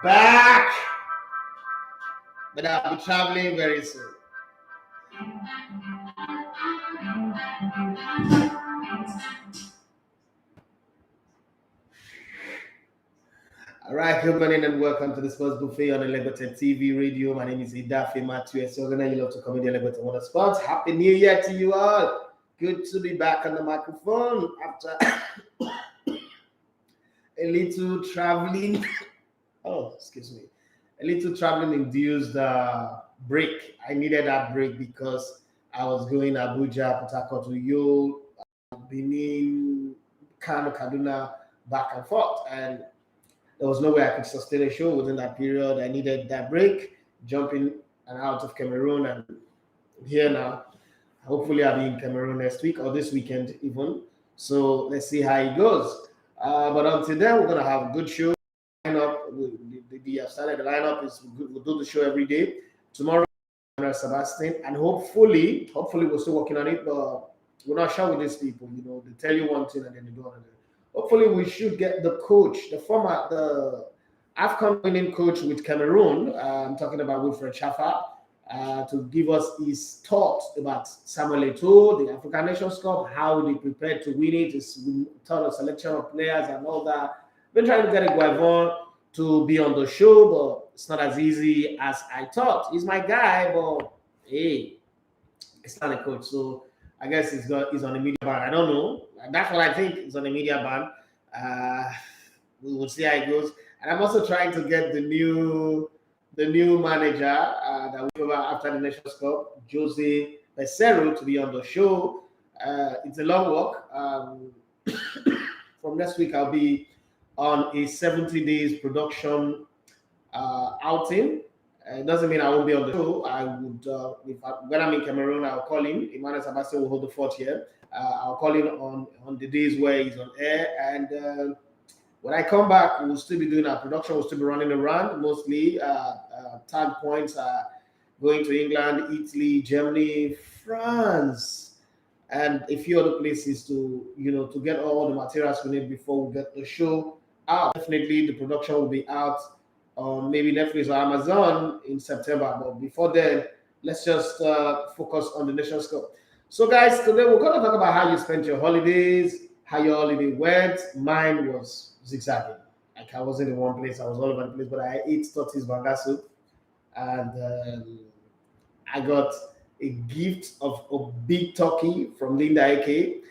back, but I'll be traveling very soon. All right, good morning and welcome to the Sports Buffet on ELEGBETETVRADIO. My name is Idafe Matthew. So you love to come in the ELEGBETE Water Sports. Happy New Year to you all. Good to be back on the microphone after a little traveling. Excuse me. A little traveling induced break. I needed that break because I was going Abuja, Port Harcourt, Uyo, Benin, Kano, Kaduna, back and forth. And there was no way I could sustain a show within that period. I needed that break, jumping and out of Cameroon and here now. Hopefully I'll be in Cameroon next week or this weekend even. So let's see how it goes. But until then, we're going to have a good show. We have started the lineup. We'll do the show every day. Tomorrow, Sebastian, and hopefully we're still working on it, but we're not sure with these people. You know, they tell you one thing and then they do another. Hopefully, we should get the coach, the AFCON winning coach with Cameroon. I'm talking about Wilfred Chafa, to give us his thoughts about Samuel Eto'o, the African Nations Cup, how they prepared to win it, his thought of selection of players and all that. Been trying to get a Guavon to be on the show, but it's not as easy as I thought. He's my guy, but hey, it's not a coach. So I guess he's on a media ban. I don't know. That's what I think. He's on a media ban. We will see how it goes. And I'm also trying to get the new manager that we have after the Nations Cup, Jose Becerro, to be on the show. It's a long walk. From next week, I'll be on a 70 days production outing. It doesn't mean I won't be on the show. I would, when I'm in Cameroon, I'll call him. Emmanuel Sebastian will hold the fort here. I'll call him on the days where he's on air. And when I come back, we'll still be doing our production. We'll still be running around. Mostly tag points are going to England, Italy, Germany, France, and a few other places to get all the materials we need before we get the show out. Definitely, the production will be out on maybe Netflix or Amazon in September. But before then, let's just focus on the Nations Cup. So, guys, today we're going to talk about how you spent your holidays, how your holiday went. Mine was zigzagging. Like I wasn't in one place, I was all over the place, but I ate tortillas banga soup, and I got a gift of a big turkey from Linda AK.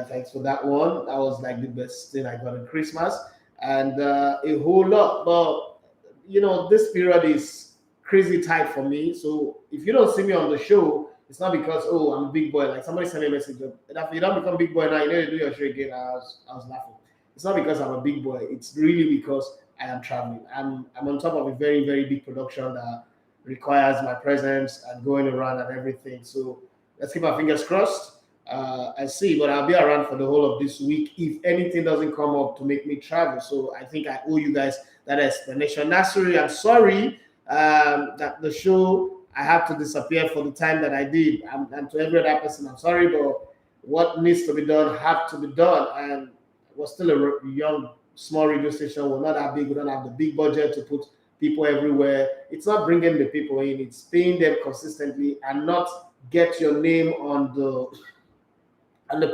Thanks for that one. That was like the best thing I got at Christmas. And a whole lot. But this period is crazy tight for me. So if you don't see me on the show, it's not because I'm a big boy. Like somebody sent me a message. If you don't become big boy now, you need to do your show again. I was laughing. It's not because I'm a big boy. It's really because I am traveling. I'm on top of a very, very big production that requires my presence and going around and everything. So let's keep our fingers crossed. I see, but I'll be around for the whole of this week if anything doesn't come up to make me travel. So I think I owe you guys that explanation. Nasuri, I'm sorry that the show I have to disappear for the time that I did. And to every other person, I'm sorry, but what needs to be done have to be done. And we're still a young, small radio station. We're not that big. We don't have the big budget to put people everywhere. It's not bringing the people in. It's paying them consistently and not get your name on the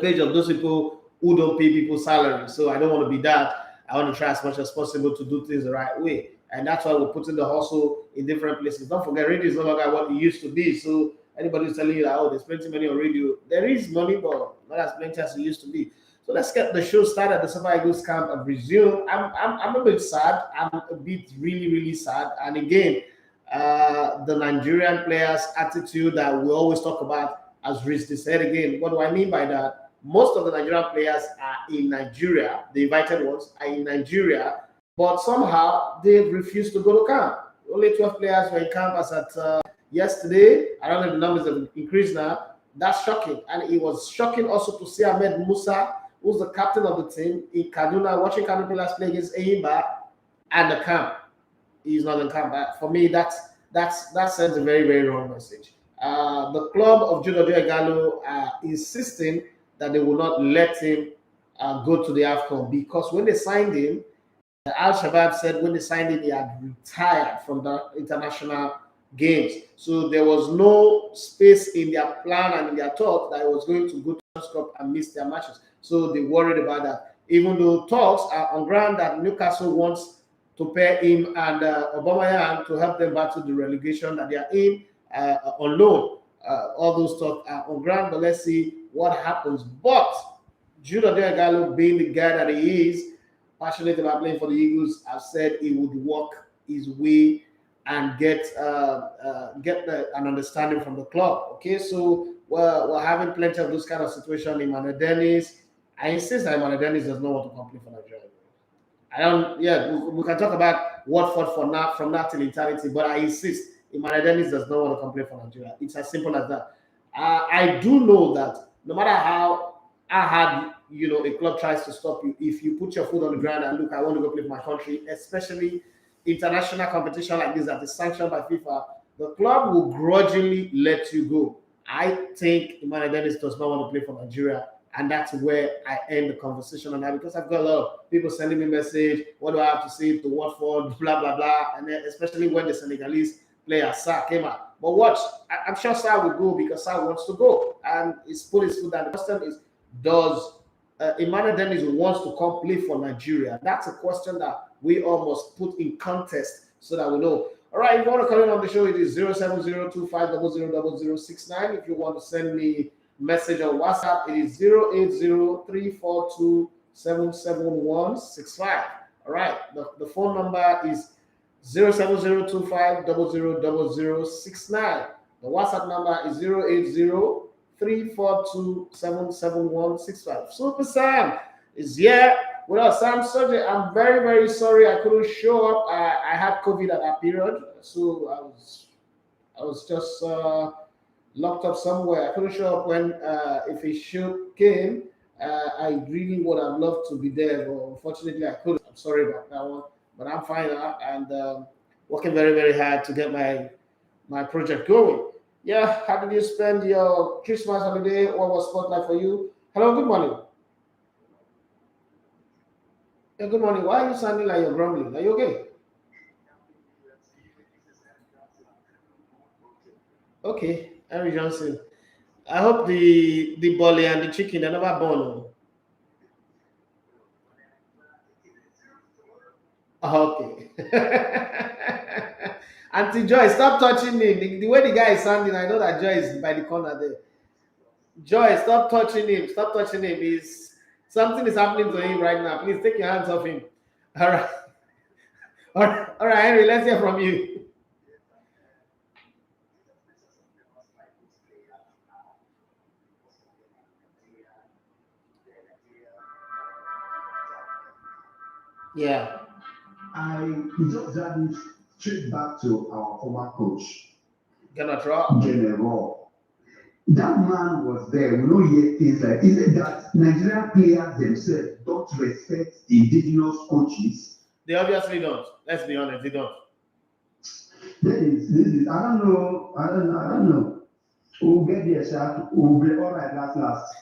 page of those people who don't pay people salary. So I don't want to be that. I want to try as much as possible to do things the right way. And that's why we're putting the hustle in different places. Don't forget, radio is no longer what it used to be. So anybody who's telling you that, there's plenty of money on radio, there is money, but not as plenty as it used to be. So let's get the show started. The Super Eagles camp and resume. I'm a bit sad. I'm a bit really, really sad. And again, the Nigerian players' attitude that we always talk about has reached its head again. What do I mean by that? Most of the Nigerian players are in Nigeria. The invited ones are in Nigeria, but somehow they've refused to go to camp. Only 12 players were in camp as at yesterday. I don't know if the numbers have increased now. That's shocking. And it was shocking also to see Ahmed Musa, who's the captain of the team, in Kaduna, watching Kaduna players play against Eyimba and the camp. He's not in camp. For me, that sends a very, very wrong message. The club of Jude Igalo are insisting that they will not let him go to the AFCON because when they signed him, Al Shabaab said when they signed him, he had retired from the international games. So there was no space in their plan and in their thought that he was going to go to the Cup and miss their matches. So they worried about that. Even though talks are on ground that Newcastle wants to pair him and Aubameyang to help them battle the relegation that they are in on loan. All those talks are on ground, but let's see what happens. But Jude Gallo, being the guy that he is, passionate about playing for the Eagles, have said he would work his way and get an understanding from the club. Okay, so we're having plenty of those kind of situations. Emmanuel Dennis, I insist that Emmanuel Dennis does not want to complete for Nigeria. I don't. Yeah, we can talk about Watford for now from now till eternity, but I insist Emmanuel Dennis does not want to complain for Nigeria. It's as simple as that. I do know that no matter how hard a club tries to stop you, if you put your foot on the ground and look, I want to go play for my country, especially international competition like this that is sanctioned by FIFA, the club will grudgingly let you go. I think Emmanuel Dennis does not want to play for Nigeria. And that's where I end the conversation on that, because I've got a lot of people sending me message. What do I have to say to Watford? Blah blah blah. And then especially when the Senegalese player Sarr came out. But watch, I'm sure Sarr will go because Sarr wants to go, and he's put his foot down. The question is, does Emmanuel Dennis wants to come play for Nigeria? That's a question that we all must put in contest so that we know. All right, if you want to come in on the show, it is 07025000069. If you want to send me message on WhatsApp, it is 08034277165. All right, the phone number is 07025000069. The WhatsApp number is 08034277165. Super Sam is here with us. Sam Surgery, I'm very, very sorry I couldn't show up. I had COVID at that period, so I was just locked up somewhere. I couldn't show up when if a show came. I really would have loved to be there, but unfortunately I couldn't. I'm sorry about that one, but I'm fine now and working very, very hard to get my project going. Yeah, how did you spend your Christmas holiday? What was spotlight for you? Hello, good morning. Yeah, good morning. Why are you sounding like you're grumbling? Are you okay? Okay, Henry Johnson. I hope the bully and the chicken are never born. Okay. Auntie Joy, stop touching me. The way the guy is sounding, I know that Joy is by the corner there. Joy, stop touching him. Stop touching him. Something is happening to him right now. Please take your hands off him. All right. All right, Henry, let's hear from you. Yeah. I just added straight back to our former coach, Gonna drop. General. That man was there. We don't hear things like, is it that Nigerian players themselves don't respect indigenous coaches? They obviously don't. Let's be honest, they don't. This is, I don't know. We'll get there, sir. We'll be all right, last.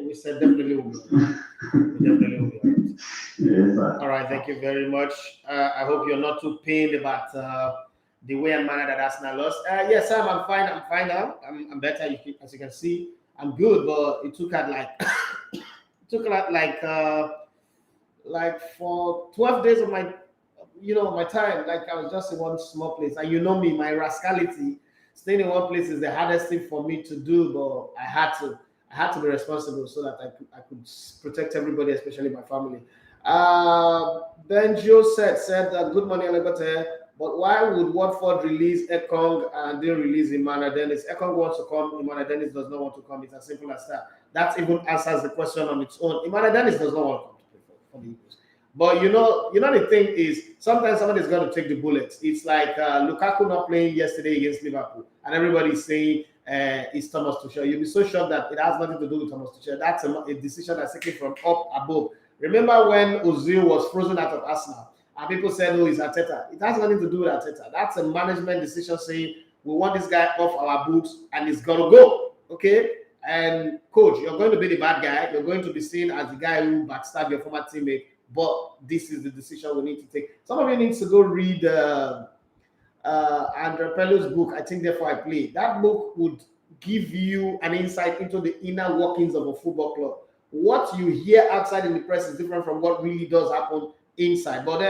We said definitely will be. We definitely will be. Yes, sir. All right, thank you very much. I hope you're not too pained about the way and manner that Arsenal lost. Yes, Sam, I'm fine. I'm fine now. I'm better. As you can see, I'm good. But it took at like it took like for 12 days of my time. Like I was just in one small place, and you know me, my rascality. Staying in one place is the hardest thing for me to do, but I had to. I had to be responsible so that I could protect everybody, especially my family. Benjo said good morning, Elegote. But why would Watford release Ekong and didn't release Emmanuel Dennis? Ekong wants to come, Emmanuel Dennis does not want to come. It's as simple as that. That even answers the question on its own. Emmanuel Dennis does not want to come to play for the Eagles. But the thing is, sometimes somebody's got to take the bullets. It's like Lukaku not playing yesterday against Liverpool, and everybody's saying it's Thomas Tuchel. You'll be so shocked that it has nothing to do with Thomas Tuchel. That's a decision that's taken from up above. Remember when Ozil was frozen out of Arsenal, and people said, "Oh, it's Arteta." It has nothing to do with Arteta. That's a management decision saying we want this guy off our books, and he's got to go. Okay. And coach, you're going to be the bad guy. You're going to be seen as the guy who backstabbed your former teammate. but this is the decision we need to take. Some of you need to go read Andre Pello's book, I think Therefore I Play. That book would give you an insight into the inner workings of a football club. What you hear outside in the press is different from what really does happen inside. But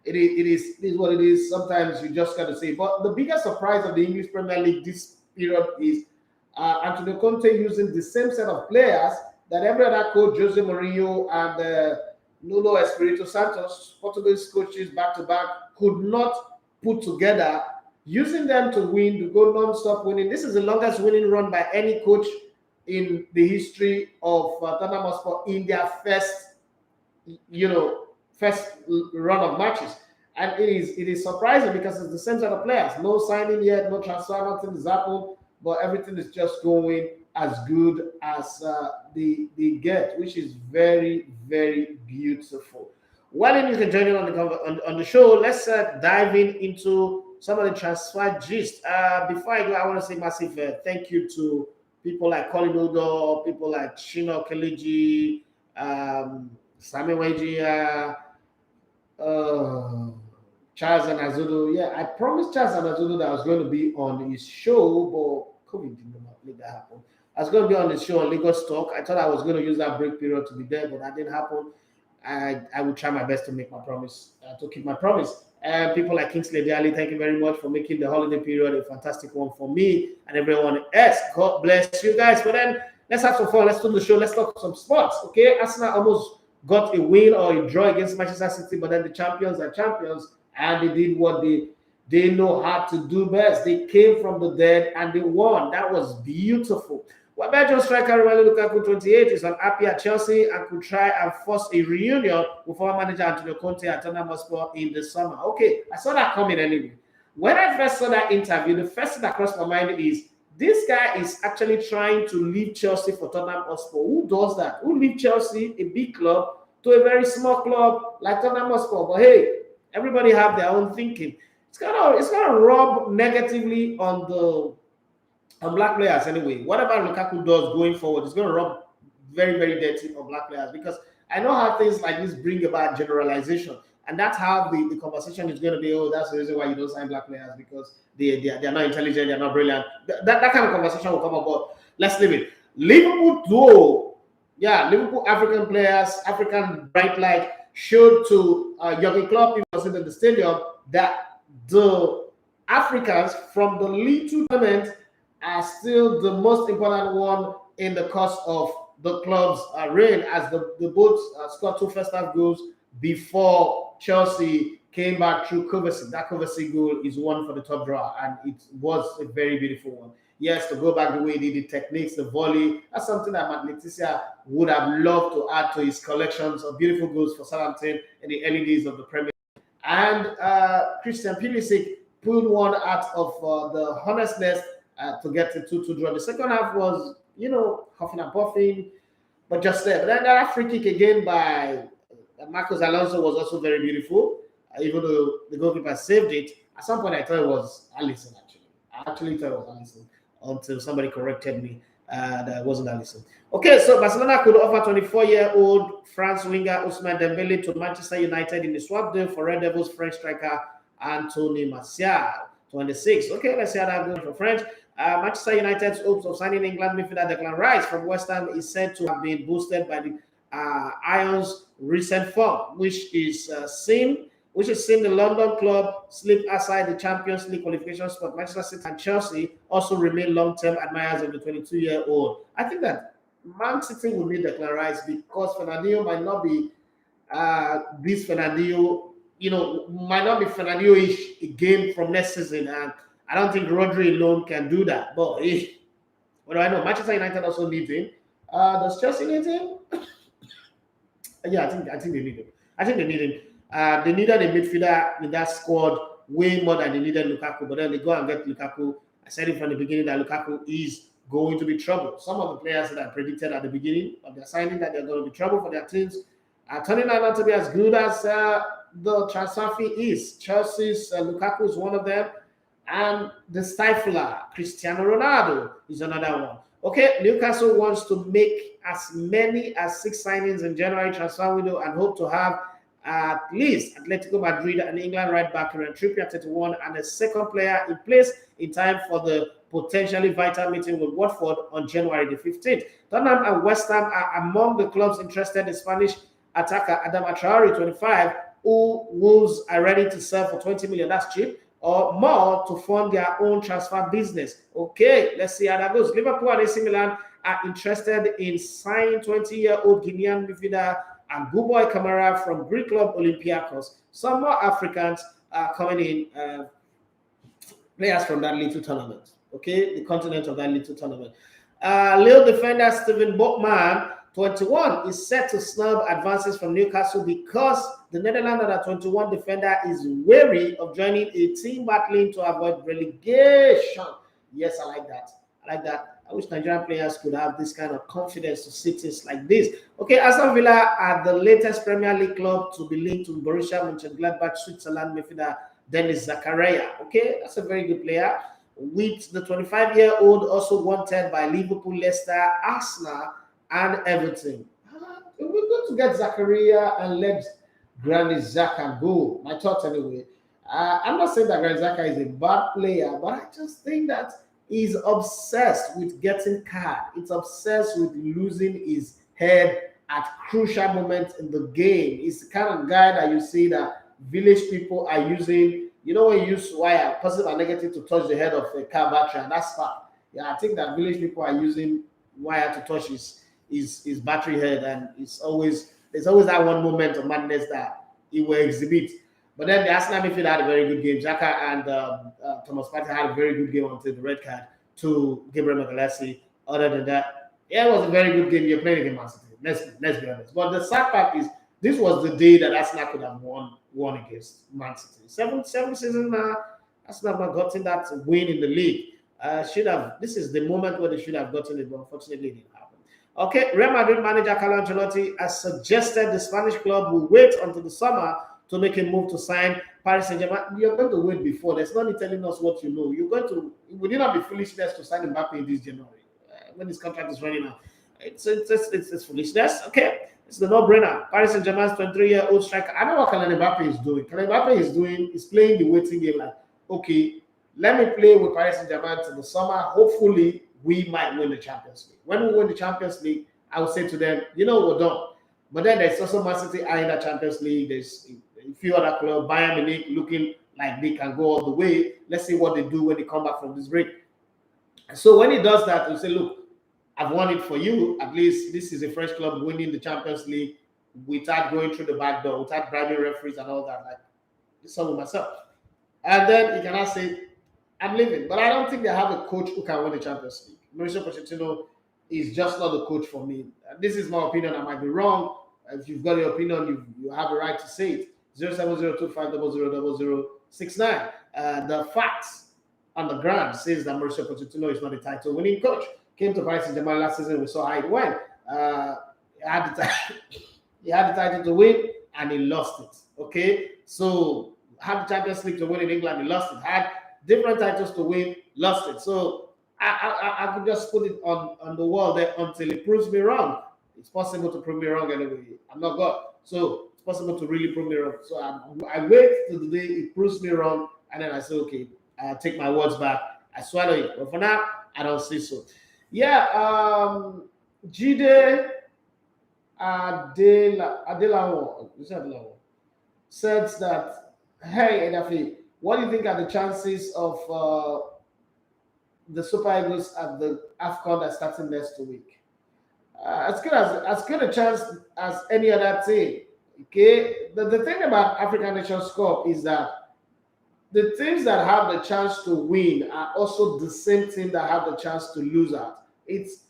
it is what it is. Sometimes you just got to say. But the biggest surprise of the English Premier League this period is Antonio Conte using the same set of players that every other coach, Jose Mourinho and Nuno Espirito Santos, Portuguese coaches back to back, could not put together, using them to win, to go non-stop winning. This is the longest winning run by any coach in the history of Tottenham Hotspur in their first run of matches. And it is surprising because it's the same set of players. No signing yet, no transfer, nothing is happened, but everything is just going as good as they get, which is very, very beautiful. Well, then you can join in on the show. Let's dive into some of the transfer gist. Before I go, I want to say massive thank you to people like Colin Udo, people like Shino Keliji, Sami Wejia, Charles Anazudo. Yeah, I promised Charles Anazudo that I was going to be on his show, but COVID did not make that happen. I was going to be on the show on Lagos Talk. I thought I was going to use that break period to be there, but that didn't happen. I will try my best to make my promise, to keep my promise. And people like Kingsley Daly, thank you very much for making the holiday period a fantastic one for me and everyone else. God bless you guys. But then let's have some fun. Let's do the show. Let's talk some sports. Okay, Arsenal almost got a win or a draw against Manchester City, but then the champions are champions, and they did what they know how to do best. They came from the dead and they won. That was beautiful. Well, Belgium striker Romelu Lukaku, 28, is unhappy at Chelsea and could try and force a reunion with former manager Antonio Conte at Tottenham Hotspur in the summer. Okay, I saw that coming anyway. When I first saw that interview, the first thing that crossed my mind is this guy is actually trying to leave Chelsea for Tottenham Hotspur. Who does that? Who leave Chelsea, a big club, to a very small club like Tottenham Hotspur? But hey, everybody have their own thinking. It's gonna rub negatively on black players anyway. Whatever Lukaku does going forward, it's going to rub very, very dirty on black players, because I know how things like this bring about generalization, and that's how the conversation is going to be. Oh, that's the reason why you don't sign black players, because they're not intelligent, they're not brilliant. That kind of conversation will come up, but let's leave it. Liverpool, though, yeah, Liverpool African players, African bright light, showed to Jurgen Klopp, if was in the stadium, that the Africans from the League Two tournament are still the most important one in the course of the club's reign, as the both scored 2 first-half goals before Chelsea came back through Kovacic. That Kovacic goal is one for the top drawer, and it was a very beautiful one. Yes, to go back the way he did the techniques, the volley, that's something that Matt Letizia would have loved to add to his collections of beautiful goals for Southampton in the early days of the Premier League. And Christian Pulisic pulled one out of the hornet's nest to get the 2-2 draw. The second half was, huffing and puffing, but just there. But then that free kick again by Marcos Alonso was also very beautiful, even though the goalkeeper saved it. At some point, I thought it was Alisson, actually. I actually thought it was Alisson until somebody corrected me that it wasn't Alisson. Okay, so Barcelona could offer 24-year-old France winger Ousmane Dembele to Manchester United in the swap deal for Red Devils French striker Anthony Martial, 26. Okay, let's see how that goes for French. Manchester United's hopes of signing England midfielder Declan Rice from West Ham is said to have been boosted by the Irons' recent form, which is seen the London club slip aside the Champions League qualification spot. Manchester City and Chelsea also remain long-term admirers of the 22-year-old. I think that Man City will need Declan Rice because Fernandinho might not be this Fernandinho, might not be Fernandinho-ish again from next season, and I don't think Rodri alone can do that. But what do I know? Manchester United also needs him. Does Chelsea need him? Yeah, I think they need him. I think they need him. They needed a midfielder in that squad way more than they needed Lukaku. But then they go and get Lukaku. I said it from the beginning that Lukaku is going to be trouble. Some of the players that I predicted at the beginning of their signing that they're going to be trouble for their teams are turning out not to be as good as the transfer fee is. Chelsea's Lukaku is one of them. And the stifler, Cristiano Ronaldo, is another one. Okay, Newcastle wants to make as many as 6 signings in January transfer window and hope to have at least Atletico Madrid and England right back Kieran Trippier 31 and a second player in place in time for the potentially vital meeting with Watford on January the 15th. Tottenham and West Ham are among the clubs interested in Spanish attacker Adama Traore 25, who Wolves are ready to sell for 20 million. That's cheap. Or more to fund their own transfer business. Okay, let's see how that goes. Liverpool and AC Milan are interested in signing 20-year-old Guinean midfielder and good boy Kamara from Greek club Olympiacos. Some more Africans are coming in, players from that little tournament. Okay, the continent of that little tournament. Lille defender Steven Botman, 21, is set to snub advances from Newcastle because the Netherlands under 21 defender is wary of joining a team battling to avoid relegation. Yes, I like that. I like that. I wish Nigerian players could have this kind of confidence to see things like this. Okay, Aston Villa are the latest Premier League club to be linked to Borussia Mönchengladbach, Switzerland midfielder Dennis Zakaria. Okay, that's a very good player. With the 25-year-old also wanted by Liverpool, Leicester, Arsenal, and Everton. We're going to get Zakaria and let Granit Xhaka go. My thoughts anyway. I'm not saying that Granit Xhaka is a bad player, but I just think that he's obsessed with getting card. It's obsessed with losing his head at crucial moments in the game. He's the kind of guy that you see that village people are using. You know when you use wire, positive and negative, to touch the head of a car battery, and that's fine. Yeah, I think that village people are using wire to touch his battery head, and there's always that one moment of madness that he will exhibit. But then the Arsenal midfield had a very good game. Xhaka and Thomas Partey had a very good game until the red card to Gabriel Magalhaes. Other than that, yeah, it was a very good game. You're playing against Man City. Let's be honest. But the sad part is this was the day that Arsenal could have won against Man City. Seven seasons Arsenal have not gotten that win in the league. This is the moment where they should have gotten it, but unfortunately it didn't happen. Okay, Real Madrid manager Carlo Ancelotti has suggested the Spanish club will wait until the summer to make a move to sign Paris Saint-Germain. You're going to wait before. There's no need telling us what you know. Would it not be foolishness to sign Mbappe in this January when his contract is running out? It's foolishness. Okay, it's the no-brainer. Paris Saint-Germain's 23-year-old striker. I know what Kylian Mbappe is doing. Kylian Mbappe is playing the waiting game. Like, okay, let me play with Paris Saint-Germain till the summer. Hopefully, we might win the Champions League. When we win the Champions League, I will say to them, we're done. But then there's also Man City in the Champions League. There's a few other clubs, Bayern Munich, looking like they can go all the way. Let's see what they do when they come back from this break. So when he does that, you say, look, I've won it for you. At least this is a French club winning the Champions League without going through the back door, without bribing referees and all that. Like, it's all with myself. And then he cannot say, I'm leaving. But I don't think they have a coach who can win the Champions League. Mauricio Pochettino is just not the coach for me. This is my opinion. I might be wrong. If you've got your opinion, you have a right to say it. 07025000069. The facts on the ground says that Mauricio Pochettino is not a title-winning coach. Came to Paris Saint-Germain last season. We saw how it went. He had the title to win, and he lost it. Okay, so had the Champions League to win in England, he lost it. Had different titles to win, lost it. So I could just put it on the wall there until it proves me wrong. It's possible to prove me wrong anyway. I'm not God. So it's possible to really prove me wrong. So I wait till the day it proves me wrong, and then I say, okay, I take my words back. I swallow it. But for now, I don't see so. Yeah, Jide Adelawo says that, hey, Edafi, what do you think are the chances of the Super Eagles at the AFCON that's starting next week? As good a chance as any other team. Okay, the thing about African Nations Cup is that the teams that have the chance to win are also the same team that have the chance to lose out. It's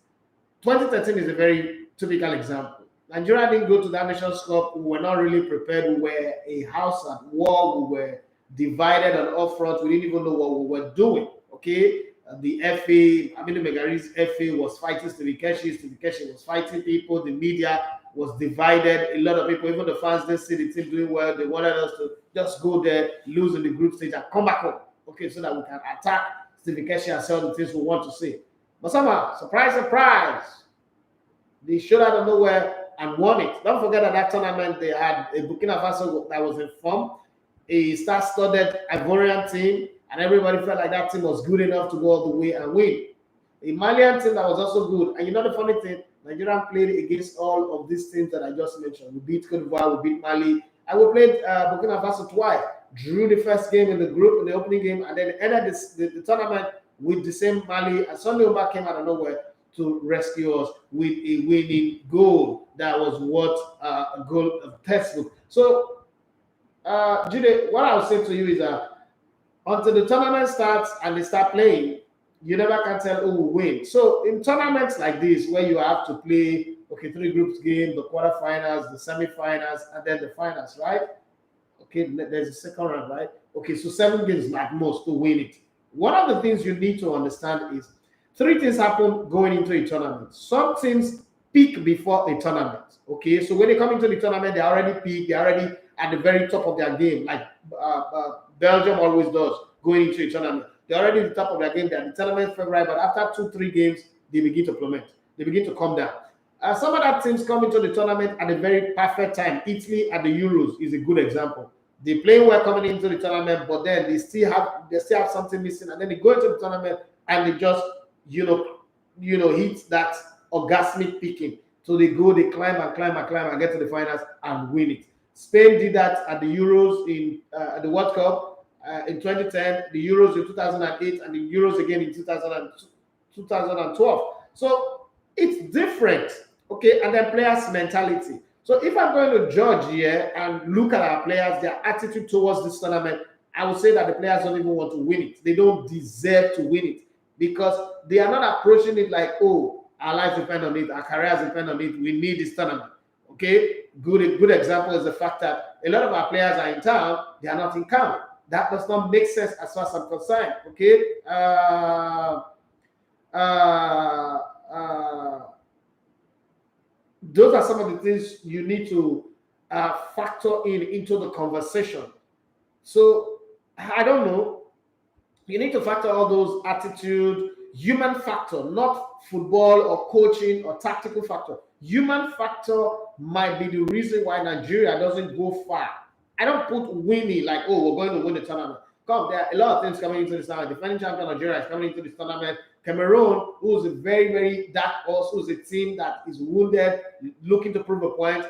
2013 is a very typical example. Nigeria didn't go to that Nations Cup. We were not really prepared. We were a house at war. We were divided on all fronts. We didn't even know what we were doing. Okay, the FA, Aminu Megari's FA was fighting Steve Keshi was fighting people. The media was divided. A lot of people, even the fans, didn't see the team doing well. They wanted us to just go there, lose in the group stage, and come back home. Okay, so that we can attack Steve Keshi and sell the things we want to see. But somehow, surprise, they showed out of nowhere and won it. Don't forget that tournament they had a Burkina Faso that was in form, a star-studded Ivorian team, and everybody felt like that team was good enough to go all the way and win. A Malian team that was also good. And you know the funny thing, Nigeria played against all of these teams that I just mentioned. We beat Cote d'Ivoire, we beat Mali, and we played Burkina Faso twice. Drew the first game in the group, in the opening game, and then ended the tournament with the same Mali. And Sunday Omar came out of nowhere to rescue us with a winning goal that was what a goal of textbook. So, Jude, what I'll say to you is that until the tournament starts and they start playing, you never can tell who will win. So in tournaments like this, where you have to play, okay, 3 groups game, the quarterfinals, the semifinals, and then the finals, right? Okay, there's a second round, right? Okay, so 7 games at most to win it. One of the things you need to understand is 3 things happen going into a tournament. Some teams peak before a tournament. Okay, so when they come into the tournament, they already peak, they're already at the very top of their game, like Belgium always does going into a tournament. They're already at the top of their game, they're the tournament favorite, but after 2-3 games, they begin to plummet, they begin to come down. Some other teams come into the tournament at a very perfect time. Italy at the Euros is a good example. They play well coming into the tournament, but then they still have something missing, and then they go into the tournament and they just hit that orgasmic peaking. So they climb and get to the finals and win it. Spain did that at the Euros in the World Cup in 2010, the Euros in 2008, and the Euros again in 2012. So it's different, okay? And then players' mentality. So if I'm going to judge here and look at our players, their attitude towards this tournament, I would say that the players don't even want to win it. They don't deserve to win it because they are not approaching it like, oh, our lives depend on it, our careers depend on it, we need this tournament. Okay, good example is the fact that a lot of our players are in town, they are not in camp. That does not make sense as far as I'm concerned. Okay, those are some of the things you need to factor into the conversation. So I don't know. You need to factor all those attitude, human factor, not football or coaching or tactical factor. Human factor might be the reason why Nigeria doesn't go far. I don't put winning like, oh, we're going to win the tournament. Come, there are a lot of things coming into this tournament. Defending champion Nigeria is coming into this tournament. Cameroon, who's a very, very dark horse, who's a team that is wounded, looking to prove a point,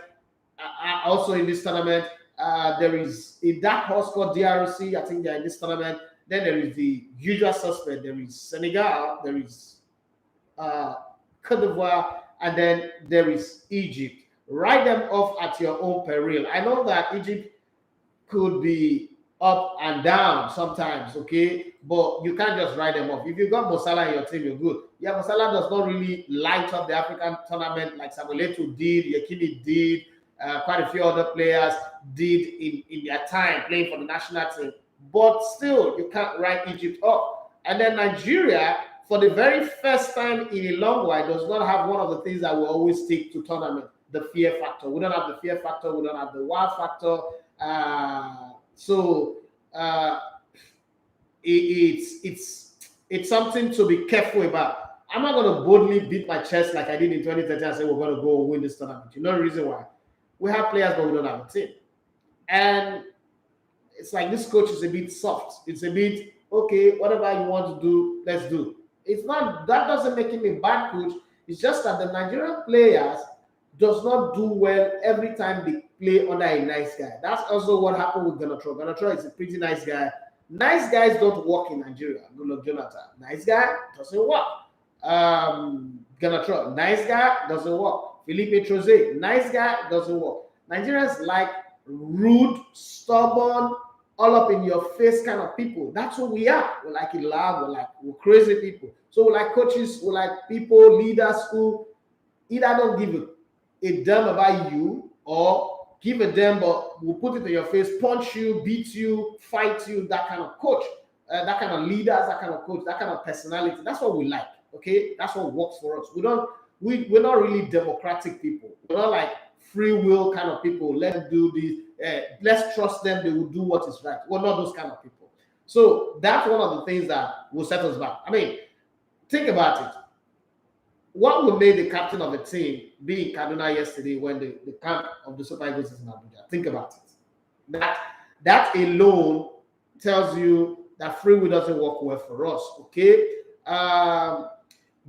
also in this tournament. There is a dark horse called DRC. I think they're in this tournament. Then there is the usual suspect. There is Senegal. There is Cote d'Ivoire. And then there is Egypt. Write them off at your own peril. I know that Egypt could be up and down sometimes, okay? But you can't just write them off. If you got Mo Salah in your team, you're good. Yeah, Mo Salah does not really light up the African tournament like Samuel Eto'o did, Yekini did, quite a few other players did in their time playing for the national team. But still, you can't write Egypt off. And then Nigeria, for the very first time in a long while, does not have one of the things that we always take to tournament, the fear factor. We don't have the fear factor. We don't have the wow factor. It's something to be careful about. I'm not going to boldly beat my chest like I did in 2013 and say we're going to go win this tournament. You know the reason why? We have players, but we don't have a team. And it's like this coach is a bit soft. It's a bit, okay, whatever you want to do, let's do. It's not, that doesn't make him a bad coach. It's just that the Nigerian players does not do well every time they play under a nice guy. That's also what happened with Ganatro. Ganatro is a pretty nice guy. Nice guys don't work in Nigeria. Good luck, Jonathan. Nice guy doesn't work. Ganatro, nice guy doesn't work. Philippe Troze, nice guy doesn't work. Nigerians like rude, stubborn, all up in your face kind of people. That's who we are. We're like it loud. We're crazy people. So we like coaches, we like people, leaders who either don't give a damn about you or give a damn but will put it in your face, punch you, beat you, fight you, that kind of coach, that kind of leaders, that kind of coach, that kind of personality. That's what we like, okay? That's what works for us. We're not really democratic people. We're not like free will kind of people. Let them do this. Let's trust them. They will do what is right. We're not those kind of people. So that's one of the things that will set us back. I mean, think about it. what would make the captain of the team be in Kaduna yesterday when the camp of the Super Eagles is in Abuja? Think about it. That alone tells you that free will doesn't work well for us. Okay.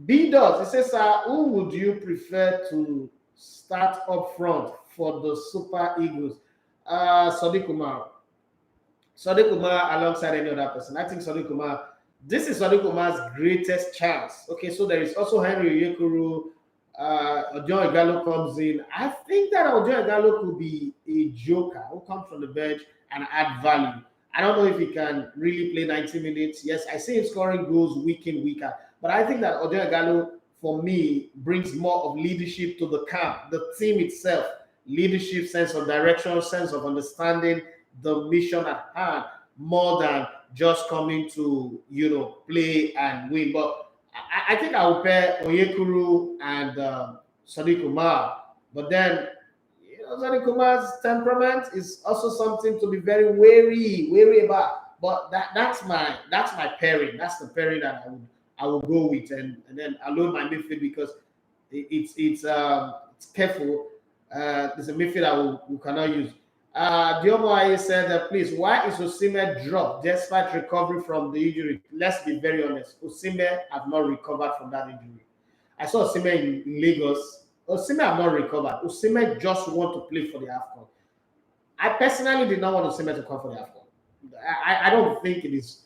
B does. It says, who would you prefer to start up front for the Super Eagles? Sadiq Umar. Sadiq Umar alongside any other person. I think Sadiq Umar, this is Sadiq Umar's greatest chance. Okay, so there is also Henry Onyekuru. Ojo Igalo comes in. I think that Ojo Igalo could be a joker who comes from the bench and add value. I don't know if he can really play 90 minutes. Yes, I see him scoring goals week in, week out. But I think that Ojo Igalo, for me, brings more of leadership to the camp, the team itself. Leadership, sense of direction, sense of understanding the mission at hand, more than just coming to, play and win. But I think I will pair Onyekuru and Sadiq Umar. But then, Sadiq Umar's temperament is also something to be very wary about. But that's my pairing. That's the pairing that I will go with, and then I load my midfield because it's careful. There's a midfield we cannot use. Diomo Aye said, please, why is Osimhen dropped despite recovery from the injury? Let's be very honest. Osimhen have not recovered from that injury. I saw Osimhen in Lagos. Osimhen have not recovered. Osimhen just want to play for the AFCON. I personally did not want Osimhen to come for the AFCON. I don't think it is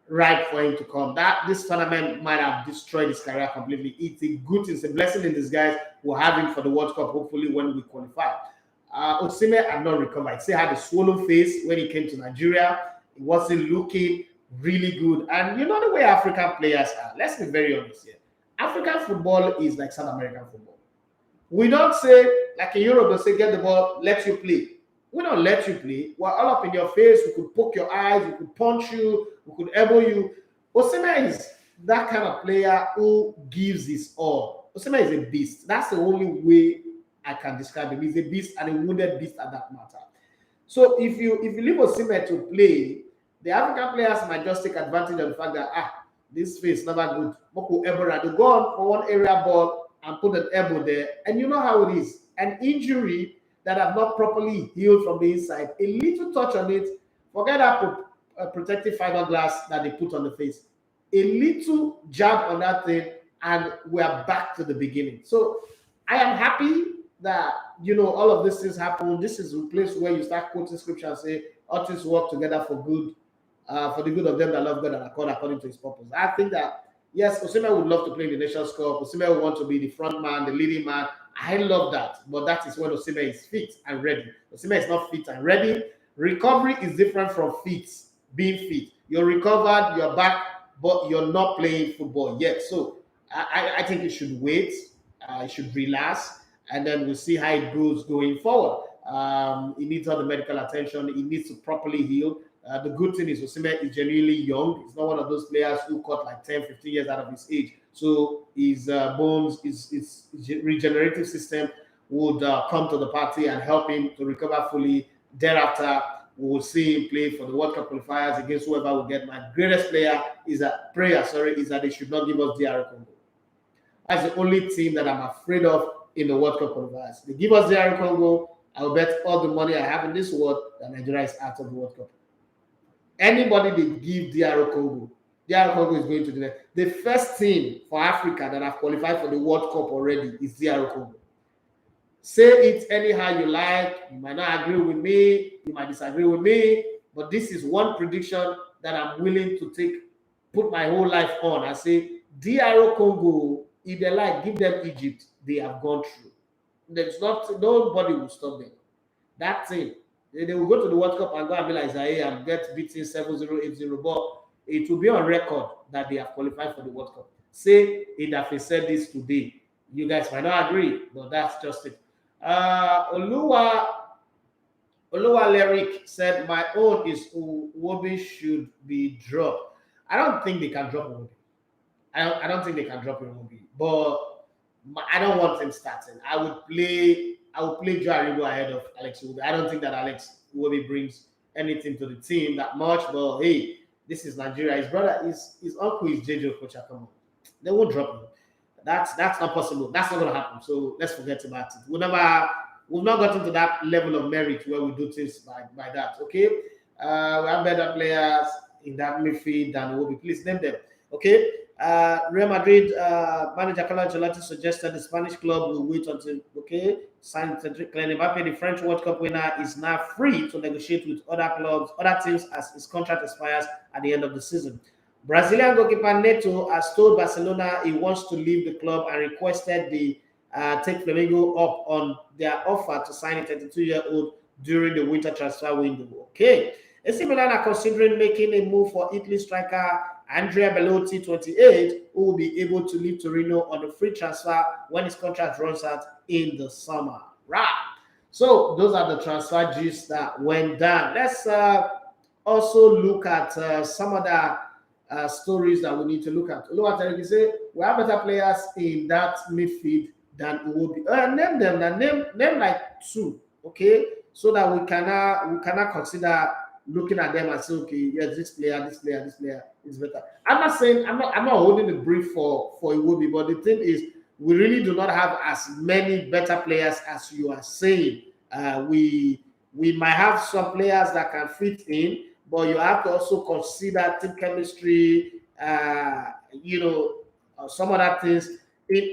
right for him to come. This tournament might have destroyed his career completely. It's a good, it's a blessing in disguise. We'll have him for the World Cup, hopefully, when we qualify. Osimhen had not recovered. He still had a swollen face when he came to Nigeria. He wasn't looking really good. And you know the way African players are. Let's be very honest here. African football is like South American football. We don't say, like in Europe, they say, get the ball, let you play. We don't let you play. We're all up in your face. We could poke your eyes. We could punch you. We could elbow you. Osimhen is that kind of player who gives his all. Osimhen is a beast. That's the only way I can describe him. He's a beast and a wounded beast at that matter. So if you leave Osimhen to play, the African players might just take advantage of the fact that this face never good. Moko Ebora, they go on for one area ball and put an elbow there, and you know how it is. An injury that have not properly healed from the inside, a little touch on it, forget that protective fiberglass that they put on the face. A little jab on that thing, and we are back to the beginning. So I am happy that all of these things happen. This is a place where you start quoting scripture and say all things work together for good, for the good of them that love God and are called according to his purpose. I think that yes, Osimhen would love to play in the Nations Cup. Osimhen would want to be the front man, the leading man. I love that, but that is when Osimhen is fit and ready. Osimhen is not fit and ready. Recovery is different from being fit. You're recovered, you're back, but you're not playing football yet. So I think you should wait. You should relax, and then we'll see how it goes going forward. He needs all the medical attention. He needs to properly heal. The good thing is Osimhen is genuinely young. He's not one of those players who cut like 10, 15 years out of his age. So his bones, his regenerative system would come to the party and help him to recover fully. Thereafter, we will see him play for the World Cup qualifiers against whoever will get. My greatest prayer is that they should not give us DR Congo. That's the only team that I'm afraid of in the World Cup qualifiers. They give us DR Congo, I'll bet all the money I have in this world that Nigeria is out of the World Cup. Anybody they give DR Congo is going to the next. The first team for Africa that have qualified for the World Cup already is DR Congo. Say it anyhow you like. You might not agree with me. You might disagree with me. But this is one prediction that I'm willing to put my whole life on. I say DR Congo, if they like, give them Egypt. They have gone through. Nobody will stop them. That thing. They will go to the World Cup and go and be like Zaire and get beaten 7-0, 8-0. But it will be on record that they have qualified for the World Cup. Say Idafe said this today. You guys might not agree, but that's just it. Oluwa Lyric said, my own is Uwobi should be dropped. I don't think they can drop Uwobi. I don't think they can drop Uwobi. But I don't want him starting. I would play Joe Aribo ahead of Alex Iwobi. I don't think that Alex Iwobi brings anything to the team that much. But hey, this is Nigeria. His brother, his uncle is JJ Okocha. Come on. They won't drop him. That's not possible. That's not going to happen. So let's forget about it. We've not gotten to that level of merit where we do things by that. Okay, we have better players in that midfield than Iwobi. Please name them. Okay. Real Madrid manager Carlo Ancelotti suggested the Spanish club will wait until sign Kylian Mbappe, the French World Cup winner, is now free to negotiate with other clubs, other teams as his contract expires at the end of the season. Brazilian goalkeeper Neto has told Barcelona he wants to leave the club and requested the take Flamengo up on their offer to sign a 32-year-old during the winter transfer window. Okay. AC Milan are considering making a move for Italy striker Andrea Bellotti, 28, who will be able to leave Torino on a free transfer when his contract runs out in the summer. Right. So those are the transfer gist that went down. Let's also look at some other stories that we need to look at. Oluwatari say we have better players in that midfield than Iwobi. Name them. Name like two, okay, so that we cannot consider looking at them and say, okay, yes, this player is better. I'm not saying I'm not holding the brief for Iwobi, but the thing is, we really do not have as many better players as you are saying. We might have some players that can fit in, but you have to also consider team chemistry, some other things.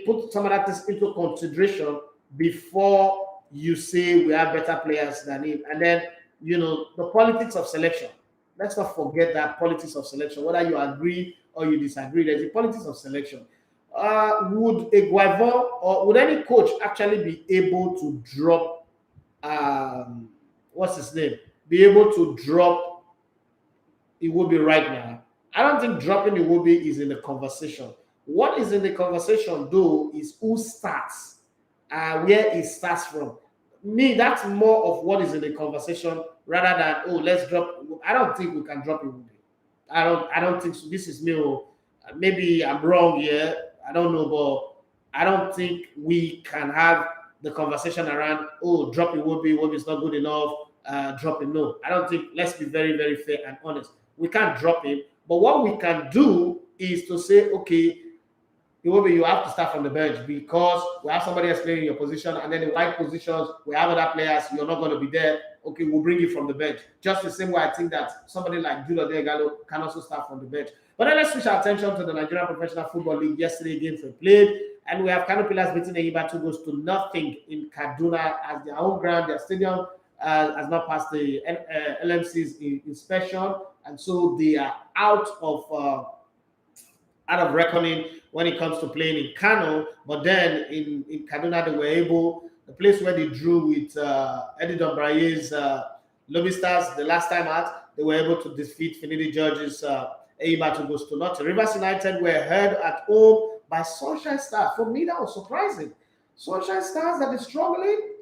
Put some other things into consideration before you say we have better players than him. And then, the politics of selection. Let's not forget that politics of selection. Whether you agree or you disagree, there's a politics of selection. Would a Guivon or would any coach actually be able to drop, what's his name? Be able to drop Iwobi right now? I don't think dropping Iwobi is in the conversation. What is in the conversation, though, is who starts, where it starts from. Me, that's more of what is in the conversation rather than, let's drop. I don't think we can drop Iwobi. I don't think so. This is me. Maybe I'm wrong here. I don't know, but I don't think we can have the conversation around, drop Iwobi. Iwobi is not good enough. Drop him. No, I don't think. Let's be very, very fair and honest. We can't drop him. But what we can do is to say, okay, Iwobi, you have to start from the bench because we have somebody else playing in your position, and then in wide positions, we have other players, you're not going to be there. Okay, we'll bring you from the bench. Just the same way I think that somebody like Judo Delgado can also start from the bench. But then let's switch our attention to the Nigerian Professional Football League. Yesterday, games were played, and we have Kano Pillars beating Enyimba 2-0 in Kaduna as their home ground. Their stadium has not passed the LMC's inspection, and so they are out of reckoning when it comes to playing in Kano. But then in Kaduna, they were able, the place where they drew with Eddie Dombraye's Lobby Stars the last time out, they were able to defeat Finidi George's Enyimba 2-0. Rivers United were held at home by Sunshine Stars. For me, that was surprising. Sunshine Stars that is struggling.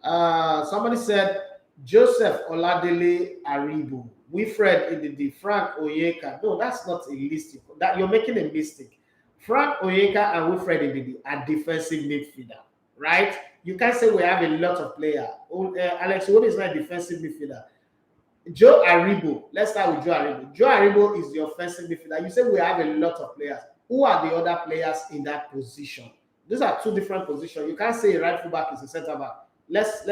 Somebody said Joseph Oladele Aribo, Wilfred Ndidi, Frank Onyeka. No, that's not a list. That you're making a mistake. Frank Onyeka and Wilfred Ndidi are defensive midfielder, right? You can't say we have a lot of players. Alex Iwobi is not a defensive midfielder. Joe Aribo, let's start with Joe Aribo. Joe Aribo is the offensive midfielder. You say we have a lot of players. Who are the other players in that position? These are two different positions. You can't say a right fullback is a centre back. Let's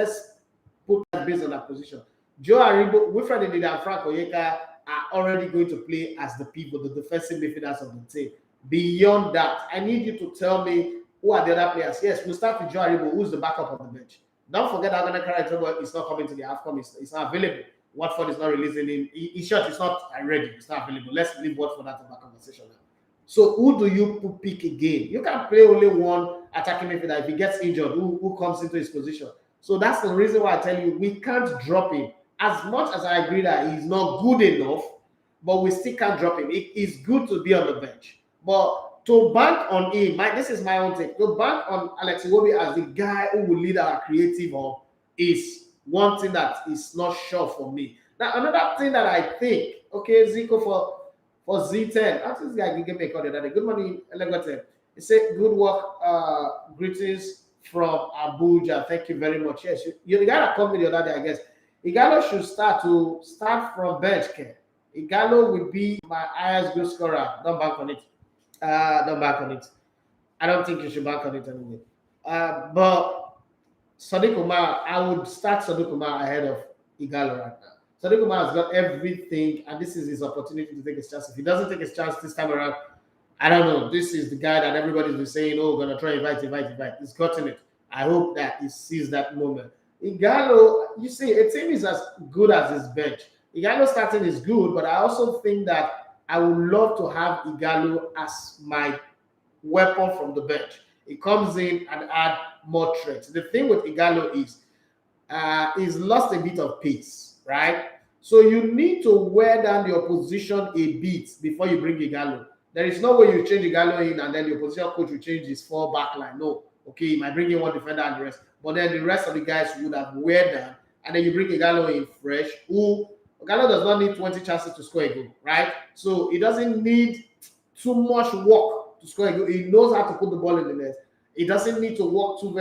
put that based on that position. Joe Aribo, Wilfred Ndidi, and Frank Onyeka are already going to play as the people, the defensive midfielders of the team. Beyond that, I need you to tell me who are the other players. Yes, we'll start with Joe Aribo, who's the backup on the bench. Don't forget that Agana is not coming to the AFCON. It's not available. Watford is not releasing him. In short, it's not ready. It's not available. Let's leave Watford out of that conversation now. So who do you pick again? You can play only one attacking midfielder. If he gets injured, who comes into his position? So that's the reason why I tell you we can't drop him. As much as I agree that he's not good enough, but we still can't drop him. It is good to be on the bench. But to bank on him, this is my own take. To bank on Alex Iwobi as the guy who will lead our creative hub is one thing that is not sure for me. Now, another thing that I think, okay, Zico for Z10. I think this guy gave me a call the other day. Good morning, ELEGBETEV. He said, good work, greetings from Abuja. Thank you very much. Yes, you got to call me the other day, I guess. Igalo should start from bench care. Igalo will be my highest goal scorer. Don't bank on it. Don't back on it. I don't think you should back on it anyway. But Sadiq Umar, I would start Sadiq Umar ahead of Igalo right now. Sadiq Umar has got everything, and this is his opportunity to take his chance. If he doesn't take his chance this time around, I don't know. This is the guy that everybody's been saying, oh, gonna try invite. He's gotten it. I hope that he sees that moment. Igalo, you see, a team is as good as his bench. Igalo starting is good, but I also think that I would love to have Igalo as my weapon from the bench. He comes in and add more threats. The thing with Igalo is he's lost a bit of pace, right? So you need to wear down the opposition a bit before you bring Igalo. There is no way you change Igalo in and then the opposition coach will change his four back line. No. Okay, you might bring in one defender and the rest. But then the rest of the guys would have wear down. And then you bring Igalo in fresh, who Igalo does not need 20 chances to score a goal, right? So he doesn't need too much work to score a goal. He knows how to put the ball in the net. He doesn't need to work too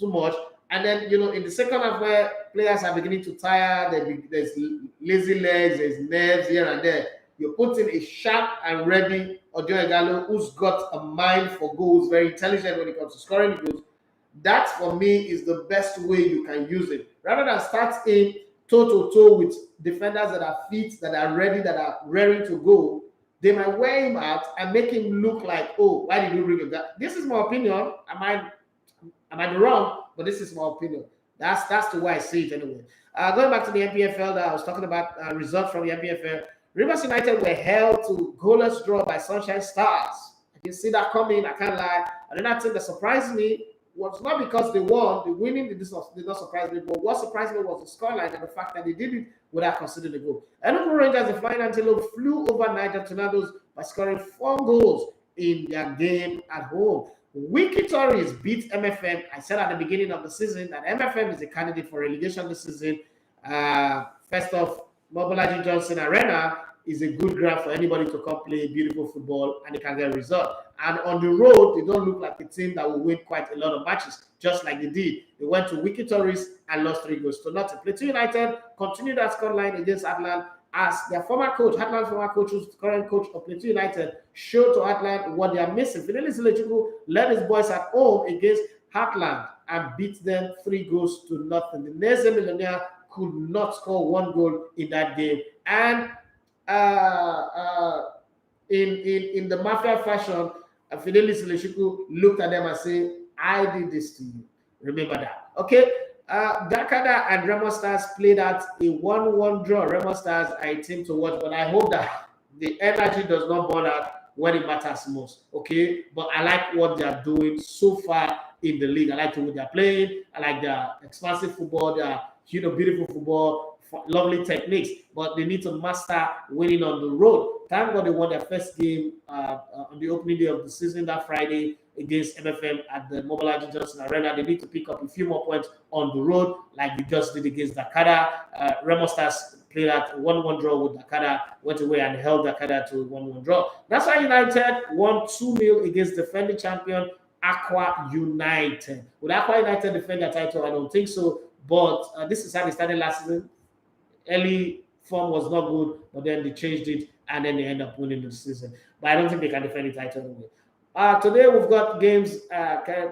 much. And then, in the second half where players are beginning to tire, there's lazy legs, there's nerves here and there. You put in a sharp and ready Odio Igalo who's got a mind for goals, very intelligent when it comes to scoring goals. That, for me, is the best way you can use it. Rather than start in toe-to-toe with defenders that are fit, that are ready, that are ready to go, they might wear him out and make him look like, oh, why did you bring him that? This is my opinion. I might be wrong, but this is my opinion. That's the way I see it anyway. Going back to the NPFL that I was talking about, results from the NPFL. Rivers United were held to goalless draw by Sunshine Stars. I can see that coming, I can't lie. Another thing that surprised me was not because they won, the winning did not surprise me, but what surprised me was the scoreline and the fact that they did it without conceding a goal. Enugu Rangers, the Flying Antelope, flew over Niger Tornadoes by scoring 4 goals in their game at home. Wiki Tories beat MFM. I said at the beginning of the season that MFM is a candidate for relegation this season. First off, Mobolaji Johnson Arena is a good ground for anybody to come play beautiful football and they can get a result. And on the road, they don't look like a team that will win quite a lot of matches, just like they did. They went to Wiki Tories and lost 3 goals to nothing. Plateau United continued that scoreline against Atlant as their former coach, Atlant former coach, who's the current coach of Plateau United, showed to Atlant what they are missing. Fidelis Lechuku led his boys at home against Atlant and beat them 3 goals to nothing. The Neze Millionaire could not score 1 goal in that game. And in the mafia fashion, Fidelis Lechuku looked at them and said, I did this to you. Remember that. Okay. Dakada and Remo Stars played out a 1-1 draw. Remo Stars are a team to watch, but I hope that the energy does not burn out when it matters most. Okay, but I like what they are doing so far in the league. I like the way they are playing. I like their expansive football, their beautiful football, lovely techniques. But they need to master winning on the road. Thank God they won their first game on the opening day of the season that Friday against MFM at the Mobolaji Johnson Arena. They need to pick up a few more points on the road, like they just did against Dakada. Remo Stars played at 1-1 draw with Dakada, went away and held Dakada to a 1-1 draw. That's why United won 2-0 against defending champion Aqua United. Would Aqua United defend their title? I don't think so. But this is how they started last season. Early form was not good, but then they changed it and then they end up winning the season. But I don't think they can defend the title anyway. Today we've got games.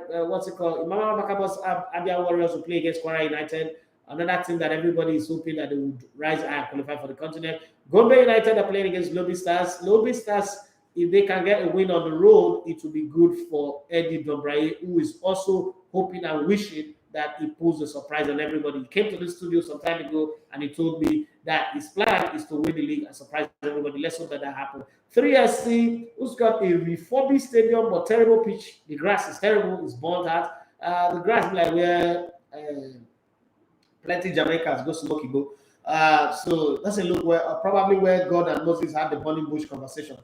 What's it called? Imama Bakabos Abia Warriors will play against Kwara United. Another team that everybody is hoping that they would rise and qualify for the continent. Gombe United are playing against Lobby Stars. Lobby Stars, if they can get a win on the road, it will be good for Eddie Dombraye, who is also hoping and wishing that he pulls a surprise on everybody. He came to the studio some time ago and he told me that his plan is to win the league and surprise everybody. Let's hope that happens. 3SC, who's got a refurbished stadium but terrible pitch. The grass is terrible, it's burnt out. The grass is like where plenty Jamaicans go smoky go. So that's a look where probably where God and Moses had the burning bush conversation.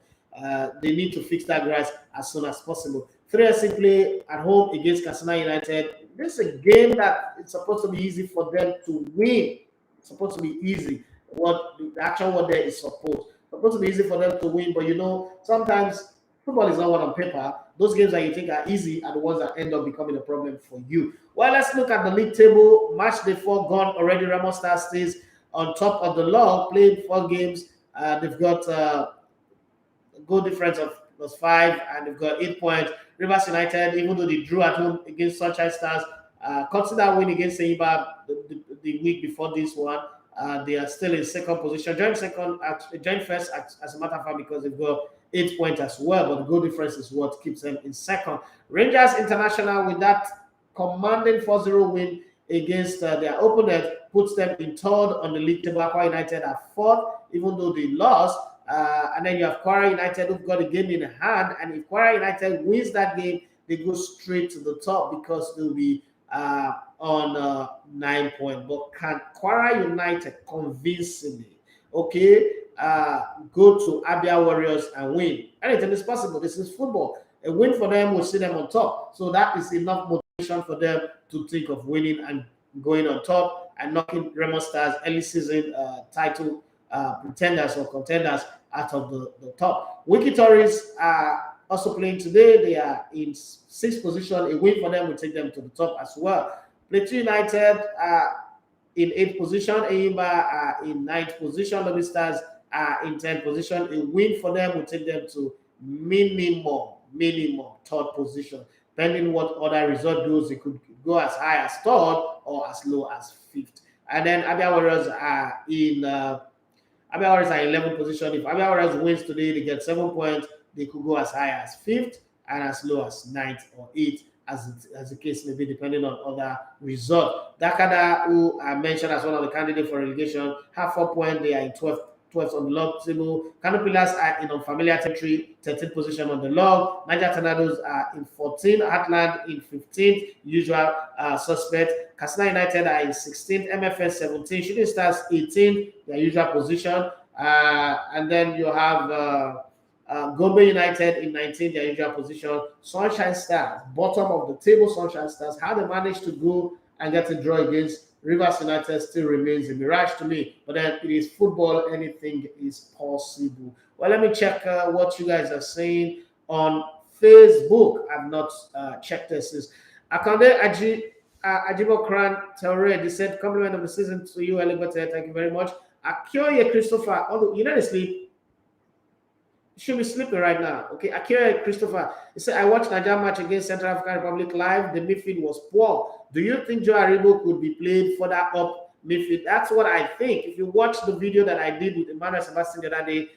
They need to fix that grass as soon as possible. 3SC play at home against Katsina United. This is a game that it's supposed to be easy for them to win. It's supposed to be easy. What the actual word there is supposed to be easy for them to win, but sometimes football is not one on paper. Those games that you think are easy are the ones that end up becoming a problem for you. Well, let's look at the league table. Match day 4 gone already. Remo Stars stays on top of the log, played 4 games. They've got a goal difference of +5, and they've got 8 points. Rivers United, even though they drew at home against Sunshine Stars, consider win against Seiba the week before this one. They are still in second position, joint first as a matter of fact, because they've got 8 points as well. But the goal difference is what keeps them in second. Rangers International, with that commanding 4-0 win against their opponent, puts them in third on the league table. Aqua United are fourth, even though they lost. And then you have Kwara United, who've got a game in hand. And if Kwara United wins that game, they go straight to the top because they'll be on 9 points. But can Kwara United convincingly, go to Abia Warriors and win? Anything is possible. This is football. A win for them will see them on top. So that is enough motivation for them to think of winning and going on top and knocking Remo Stars early season title pretenders or contenders out of the top. Wiki Tories are also playing today. They are in 6th position. A win for them will take them to the top as well. Plateau United are in 8th position. Eyimba are in 9th position. Lobby Stars are in 10th position. A win for them will take them to minimum 3rd position. Depending what other result goes, it could go as high as 3rd or as low as 5th. And then Abia Warriors are in 11th position. If Abia Warriors wins today, they get 7 points. They could go as high as 5th and as low as 9th or 8th, as the case may be, depending on other results. Dakada, who I mentioned as one of the candidates for relegation, have 4 points. They are in 12th on the log table. Kano Pillars are in unfamiliar territory, 13th position on the log. Niger Tornadoes are in 14th. Heartland in 15th, usual suspect. Katsina United are in 16th. MFS 17th. Shooting Stars 18th, their usual position. And then you have Gombe United in 19th, their usual position. Sunshine Stars, bottom of the table. Sunshine Stars, how they managed to go and get a draw against Rivers United still remains a mirage to me. But then it is football, anything is possible. Well, let me check what you guys are saying on Facebook. I've not checked this. Akande Ajibokran Traore, they said, compliment of the season to you, Elegbete. Thank you very much. Akioye Christopher, although you know the sleep. Should be sleeping right now. Okay, Akira Christopher, he said, I watched Niger match against Central African Republic live. The midfield was poor. Do you think Joe Aribo could be played further up midfield? That's what I think. If you watch the video that I did with Emmanuel Sebastian the other day,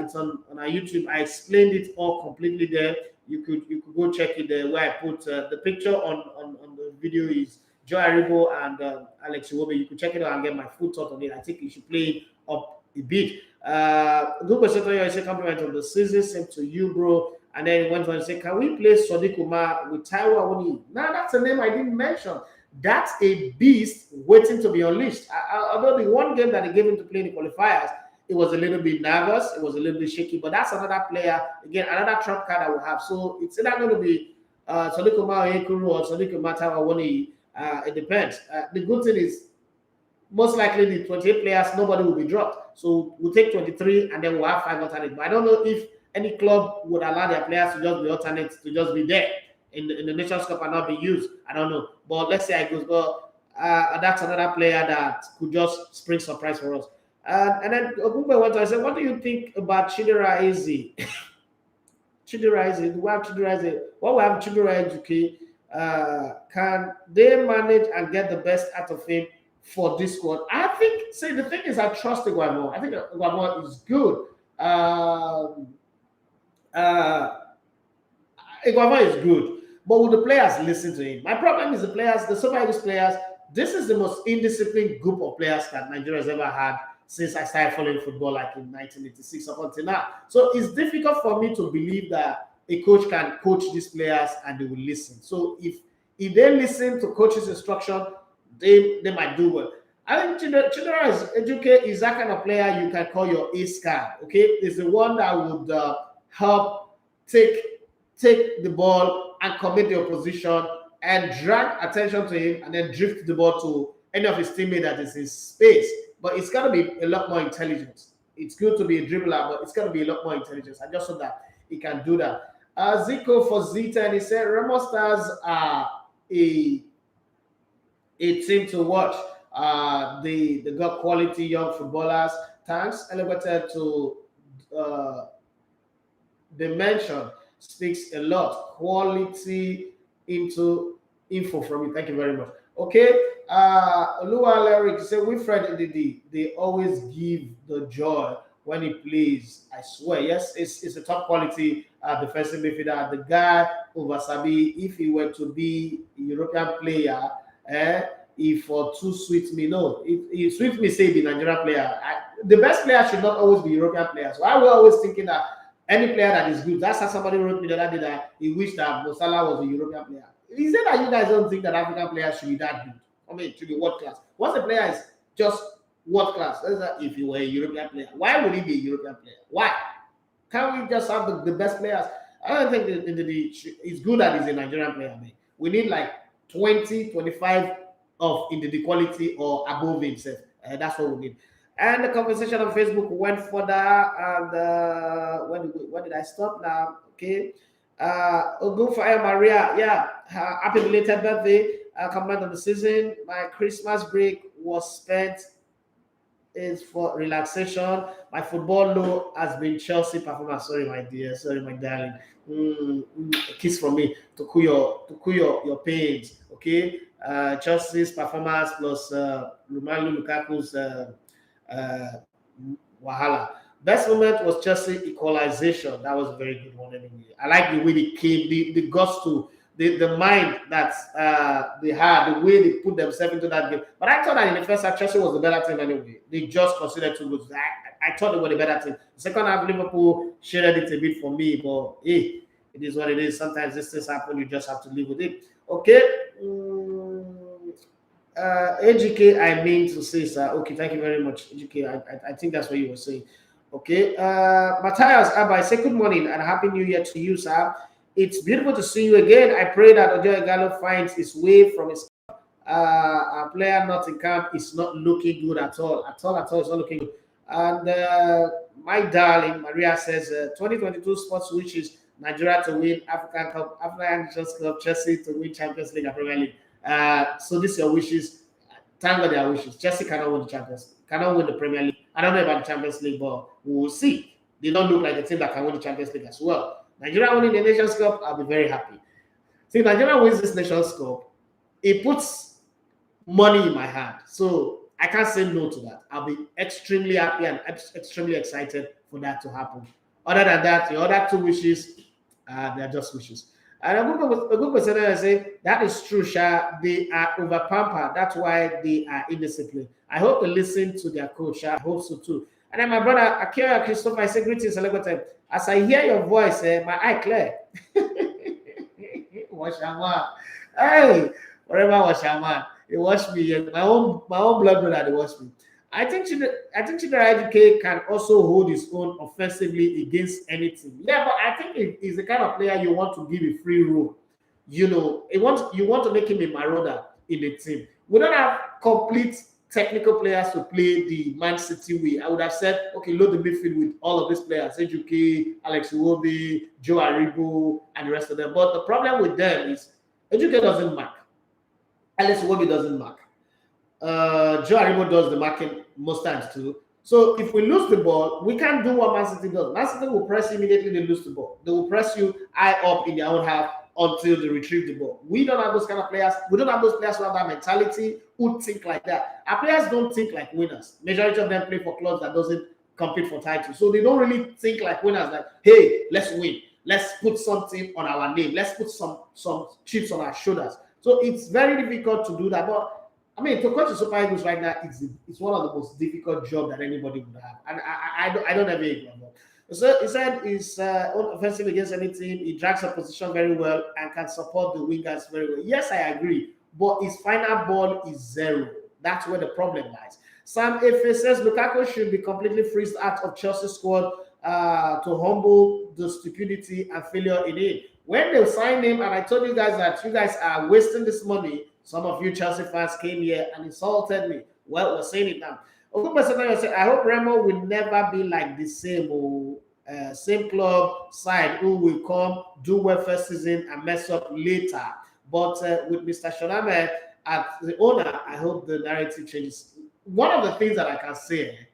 it's on our YouTube. I explained it all completely there. You could go check it there where I put the picture on the video is Joe Aribo and Alex Iwobi. You could check it out and get my full thought on it. I think you should play it up a bit. Good question. I say compliment of the season. Same to you, bro. And then he went on and said, can we play Sadiq Umar with Taiwo Awoniyi? Now that's a name I didn't mention. That's a beast waiting to be unleashed. Although the one game that they gave him to play in the qualifiers, it was a little bit nervous, it was a little bit shaky, but that's another player, again, another trump card I will have. So it's either going to be Sadiq Umar Ekuru or Sadiq Umar Taiwo Awoniyi. It depends. The good thing is, most likely the 28 players, nobody will be dropped. So we'll take 23 and then we'll have 5 alternates. But I don't know if any club would allow their players to just be alternates, to just be there in the Nations Cup and not be used. I don't know. But let's see how it goes. But that's another player that could just spring surprise for us. And then Ogumbe went on and said, what do you think about Chidera Eze? Chidera Eze, we have Chidera Eze. What we have Chidera Eze, can they manage and get the best out of him for this squad? I think, see, the thing is, I trust Iguamo. I think Iguamo is good. Iguamo is good. But will the players listen to him? My problem is the players, the Super Eagles players, this is the most indisciplined group of players that Nigeria has ever had since I started following football, like in 1986 up until now. So it's difficult for me to believe that a coach can coach these players and they will listen. So if they listen to coach's instruction, they might do well. I think Chidera Ejuke is that kind of player you can call your ace card. Okay, it's the one that would help take the ball and commit the opposition and drag attention to him and then drift the ball to any of his teammates that is in space. But it's got to be a lot more intelligence. It's good to be a dribbler, but it's got to be a lot more intelligence. I just hope that he can do that. Zico for Zita, and he said Remo Stars are a team to watch. They got quality young footballers. Thanks, elevated to dimension speaks a lot. Quality into info from you. Thank you very much. Okay. Lua Lyric say Wilfred Ndidi, they always give the joy when he plays. I swear, yes, it's a top quality defensive midfielder. The guy over Sabi, if he were to be a European player, eh, if for too sweet me, no, if sweet me say the Nigerian player. The best player should not always be European players. So I was always thinking that any player that is good. That's how somebody wrote me the other day that he wished that Mo Salah was a European player. Is it that you guys don't think that African players should be that good? I mean, to be world class. Once a player is just world class, if you were a European player, why would he be a European player? Why? Can't we just have the best players? I don't think it's good that he's a Nigerian player. Man. We need like 20, 25 of in the quality or above himself. That's what we need. And the conversation on Facebook went further. And when did I stop now? Okay. Ogunfire Maria, yeah, happy belated birthday. Comment on the season. My Christmas break was spent is for relaxation. My football low has been Chelsea performance. Sorry, my dear. Sorry, my darling. A kiss from me to cool your pains. Okay. Chelsea's performance plus Romelu Lukaku's wahala. Best moment was Chelsea equalization. That was a very good one. Anyway. I like the way they came, the guts to the mind that they had, the way they put themselves into that game. But I thought that in the first half, Chelsea was the better team anyway. They just considered 2 goals. I thought they were the better team. The second half, Liverpool shared it a bit for me, but hey, it is what it is. Sometimes these things happen. You just have to live with it. Okay. AGK, I mean to say, sir. Okay, thank you very much, AGK. I think that's what you were saying. Okay. Matthias Abba, say good morning and happy new year to you, sir. It's beautiful to see you again. I pray that Ojo Igalo finds his way from his our player not in camp is not looking good at all. At all. It's not looking good. And my darling Maria says 2022 sports wishes Nigeria to win African Cup, African Nations Cup, Chelsea to win Champions League and Premier League. So these are your wishes. Thank God their wishes. Chelsea cannot win the Champions League, cannot win the Premier League. I don't know about the Champions League, but we will see. They don't look like a team that can win the Champions League as well. Nigeria winning the Nations Cup, I'll be very happy. See, Nigeria wins this Nations Cup, it puts money in my hand. So I can't say no to that. I'll be extremely happy and extremely excited for that to happen. Other than that, the other 2 wishes, they're just wishes. And a good person I say that is true, Sha. They are over pampered. That's why they are indisciplined. I hope they listen to their coach. I hope so too. And then my brother Akira Christopher, I say greetings, Celebrity. As I hear your voice, my eye clear. Washaman. Hey, whatever Washaman. They watch me. My own blood brother, they watch me. I think Chidera IGK can also hold his own offensively against any team. Yeah, but I think he's the kind of player you want to give a free roam. You know, you want to make him a marauder in the team. We don't have complete technical players to play the Man City way. I would have said, okay, load the midfield with all of these players, Ejuke, Alex Iwobi, Joe Aribo, and the rest of them. But the problem with them is Ejuke doesn't mark. Alex Iwobi doesn't mark. Joe Aribo does the marking most times too. So if we lose the ball, we can't do what Man City does. Man City will press you immediately, they lose the ball. They will press you high up in their own half until they retrieve the ball. We don't have those kind of players. We don't have those players who have that mentality, who think like that. Our players don't think like winners. Majority of them play for clubs that doesn't compete for titles. So they don't really think like winners, like, hey, let's win. Let's put something on our name. Let's put some chips on our shoulders. So it's very difficult to do that. But I mean, to coach the Super Eagles right now, it's one of the most difficult jobs that anybody would have. And I don't have any problem. So he said he's offensive against any team. He drags a position very well and can support the wingers very well. Yes, I agree. But his final ball is 0. That's where the problem lies. Sam Efe says Lukaku should be completely freezed out of Chelsea squad to humble the stupidity and failure in it. When they signed him, and I told you guys that you guys are wasting this money, some of you Chelsea fans came here and insulted me. Well, we're saying it now. I hope Remo will never be like the same club side who will come, do well first season and mess up later. But with Mr. Shoname as the owner, I hope the narrative changes. One of the things that I can say,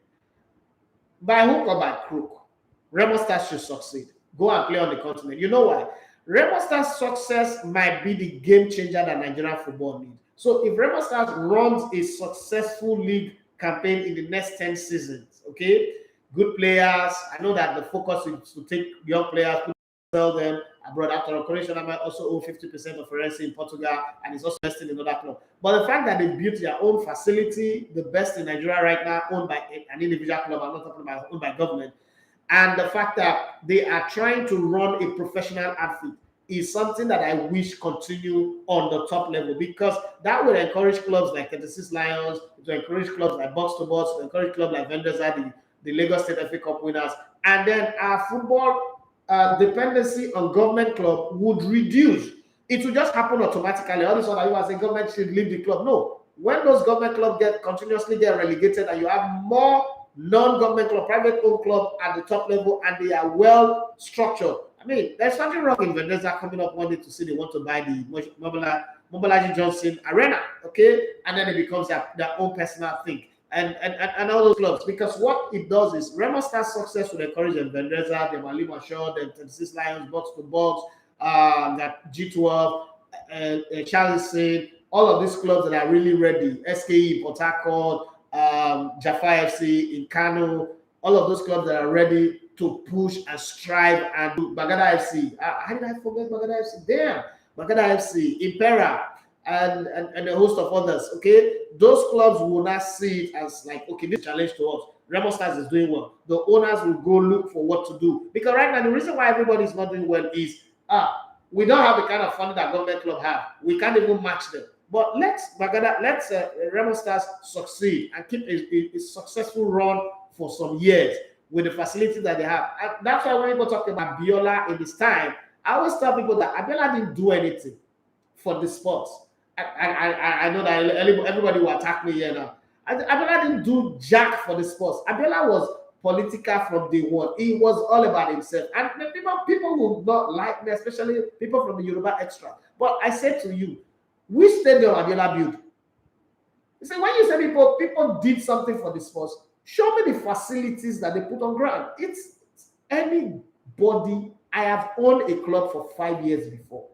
by hook or by crook, Remo Stars should succeed. go and play on the continent. You know why? Remo Stars' success might be the game changer that Nigerian football needs. So if Remo Stars runs a successful league campaign in the next 10 seasons, okay, good players. I know that the focus is to take young players, sell them abroad. After operation, I might also own 50% of Ferenc in Portugal, and it's also investing in another club. But the fact that they built their own facility, the best in Nigeria right now, owned by an individual club, I'm not talking about owned by government, and the fact that they are trying to run a professional outfit is something that I wish continue on the top level, because that will encourage clubs like 36 Lions, to encourage clubs like Box to Box, to encourage clubs like Vendeza, the Lagos State FA Cup winners, and then our football dependency on government club would reduce. It will just happen automatically. All this one, you as a government should leave the club. No, when those government clubs continuously get relegated, and you have more non-government club, private-owned club at the top level, and they are well structured. I mean, there's nothing wrong in Vendeza coming up one day to see they want to buy the Mobolaji Johnson Arena, okay, and then it becomes their own personal thing. And all those clubs, because what it does is Remo Stars' success will encourage them, Vendeza, the Malima Shaw, the 36 Lions, Box to Box, that G12, Charleston, all of these clubs that are really ready, SKE, Port Harcourt, Jaffa FC in Kano, all of those clubs that are ready to push and strive and do. Bagada FC, how did I forget Bagada FC? Damn, Bagada FC, Impera, and a host of others, okay? Those clubs will not see it as like, okay, this challenge to us. Remo Stars is doing well. The owners will go look for what to do. Because right now, the reason why everybody is not doing well is, we don't have the kind of funding that government club have. We can't even match them. But let's Remo Stars succeed and keep a successful run for some years with the facilities that they have. And that's why when people talk about Abiola in this time, I always tell people that Abiola didn't do anything for the sports. I know that everybody will attack me here now. Abiola didn't do jack for the sports. Abiola was political from day one. He was all about himself. And people will not like me, especially people from the Yoruba extra. But I said to you, which stadium Abiola built? You say, when you say people did something for the sports, show me the facilities that they put on ground. It's anybody. I have owned a club for 5 years before,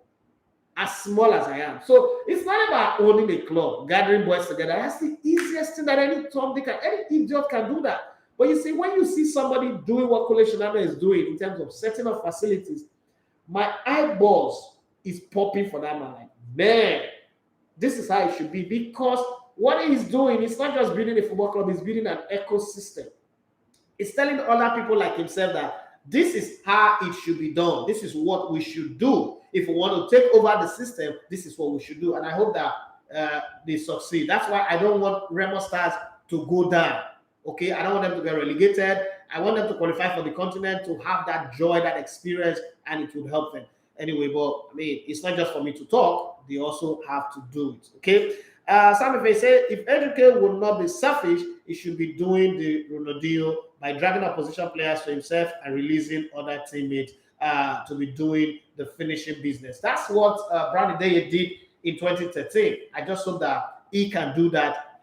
as small as I am. So it's not about owning a club, gathering boys together. That's the easiest thing that any idiot can do that. But you see, when you see somebody doing what Kole Shinano is doing in terms of setting up facilities, my eyeballs is popping for that man. Like, man, this is how it should be, because what he's doing is not just building a football club, he's building an ecosystem. It's telling other people like himself that this is how it should be done. This is what we should do. If we want to take over the system, this is what we should do. And I hope that they succeed. That's why I don't want Remo Stars to go down. Okay, I don't want them to get relegated. I want them to qualify for the continent, to have that joy, that experience, and it will help them. Anyway, but I mean, it's not just for me to talk. They also have to do it. Okay. Some of you say, if Educate would not be selfish, he should be doing the Ronaldinho by dragging opposition players to himself and releasing other teammates to be doing the finishing business. That's what Brownie Day did in 2013. I just hope that he can do that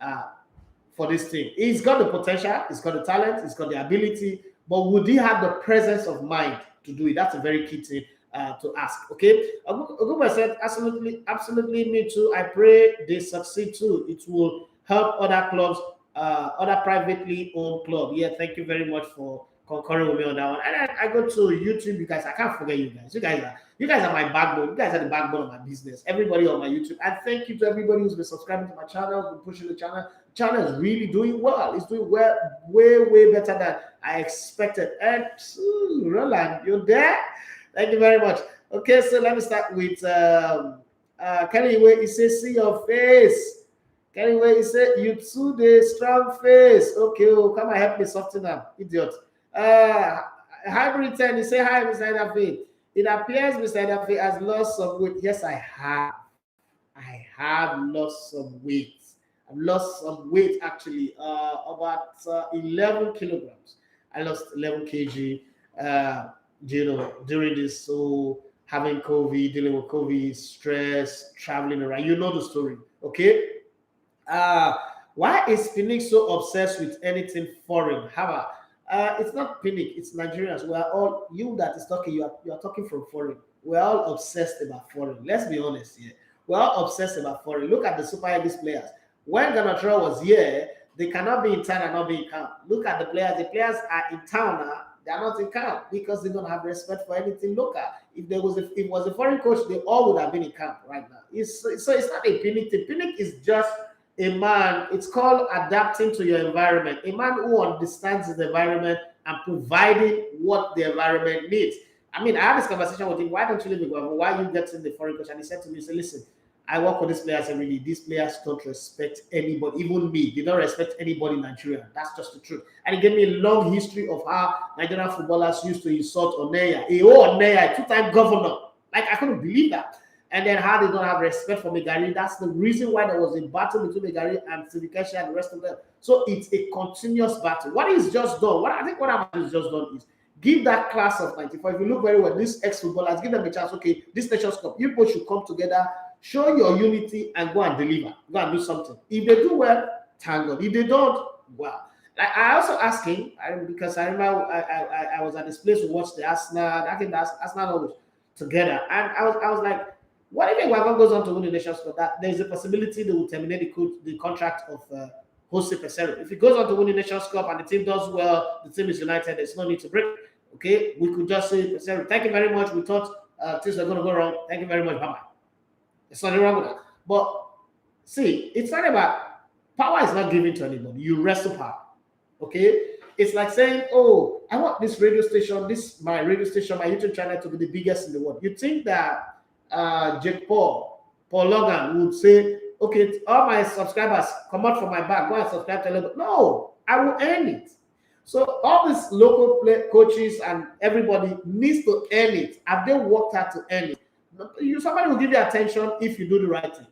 for this team. He's got the potential, he's got the talent, he's got the ability, but would he have the presence of mind to do it? That's a very key thing to ask. Okay, Ogumba said, absolutely, me too. I pray they succeed too. It will help other clubs, other privately owned clubs. Yeah, thank you very much for concurring with me on that one. And I go to YouTube, you guys. I can't forget you guys. You guys are my backbone. You guys are the backbone of my business. Everybody on my YouTube. And thank you to everybody who's been subscribing to my channel, been pushing the channel. The channel is really doing well. It's doing well, way better than I expected. And Roland, you're there? Thank you very much. Okay, so let me start with Kenny Way. He says, see your face. Kenny Way, he said, you too, the strong face. Okay, come and help me soften up, idiot. Hybrid 10, he said, hi, Mr. Idafe. It appears Mr. Idafe has lost some weight. Yes, I have. I have lost some weight. I've lost some weight, actually, about 11 kilograms. I lost 11 kg. During this, so having COVID, dealing with COVID, stress, traveling around, you know the story, okay? Why is Phoenix so obsessed with anything foreign? It's not panic, it's Nigerians. We are all, you that is talking, you are talking from foreign. We're all obsessed about foreign. Let's be honest here. We're all obsessed about foreign. Look at the Super Eagles players. When Ganatra was here, they cannot be in town and not be in camp. Look at the players. The players are in town now. They are not in camp because they don't have respect for anything local. If it was a foreign coach, they all would have been in camp right now. So it's not a panic thing. Panic is just a man. It's called adapting to your environment. A man who understands his environment and providing what the environment needs. I mean, I had this conversation with him. Why don't you live in Guatemala? Why are you getting the foreign coach? And he said to me, he said, listen, I work with these players every day. These players don't respect anybody, even me. They don't respect anybody in Nigeria. That's just the truth. And he gave me a long history of how Nigerian footballers used to insult Oneya. Oneya, two-time governor. Like, I couldn't believe that. And then how they don't have respect for Megari. That's the reason why there was a battle between Megari and Sidikashi and the rest of them. So it's a continuous battle. What is just done, what Ahmad is just done is give that class of 94. If you look very well, these ex-footballers, give them a chance. Okay, this Nations Cup, you both should come together, show your unity, and go and deliver. Go and do something. If they do well, thank God. If they don't, well. Like, I also asked him, because I remember I was at this place to watch the Arsenal, I think that's Arsenal together. And I was like, what if Guatemala goes on to win the Nations Cup? That there's a possibility they will terminate the contract of Jose Pesero. If he goes on to win the Nations Cup and the team does well, the team is united, there's no need to break. Okay, we could just say, Pesero, thank you very much. We thought things were going to go wrong. Thank you very much. Bye-bye. There's nothing wrong with that. But see, it's not about power is not given to anybody. You wrestle power. Okay? It's like saying, oh, I want this radio station, my YouTube channel to be the biggest in the world. You think that Jake Paul Logan would say, okay, all my subscribers come out from my back, go and subscribe to Lego. No, I will earn it. So all these local coaches and everybody needs to earn it. Have they worked hard to earn it? Somebody will give you attention if you do the right thing.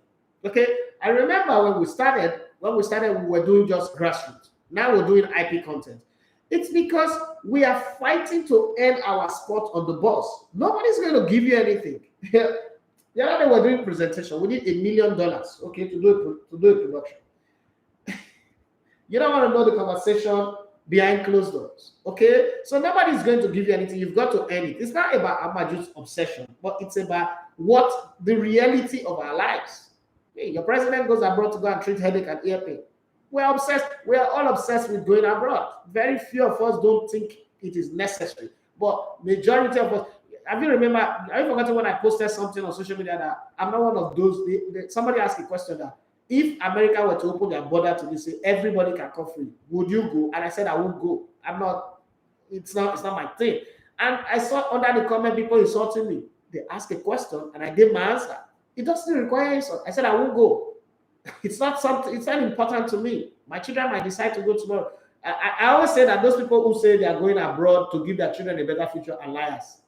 Okay? I remember when we started, we were doing just grassroots. Now we're doing IP content. It's because we are fighting to earn our spot on the bus. Nobody's going to give you anything. The other day we're doing presentation. We need $1 million, okay, to do a production. You don't want to know the conversation behind closed doors, okay? So nobody's going to give you anything. You've got to earn it. It's not about Amaju's obsession, but it's about what the reality of our lives. Hey, your president goes abroad to go and treat headache and ear pain. We're obsessed. We are all obsessed with going abroad. Very few of us don't think it is necessary, but majority of us. Have you forgotten when I posted something on social media that I'm not one of those? Somebody asked a question that if America were to open their border to this, say everybody can come free, would you go? And I said I would go. I'm not. It's not my thing. And I saw under the comment people insulting me. They asked a question and I gave my answer. It doesn't require insult. I said I won't go. It's not something. It's not important to me. My children might decide to go tomorrow. I always say that those people who say they are going abroad to give their children a better future are liars.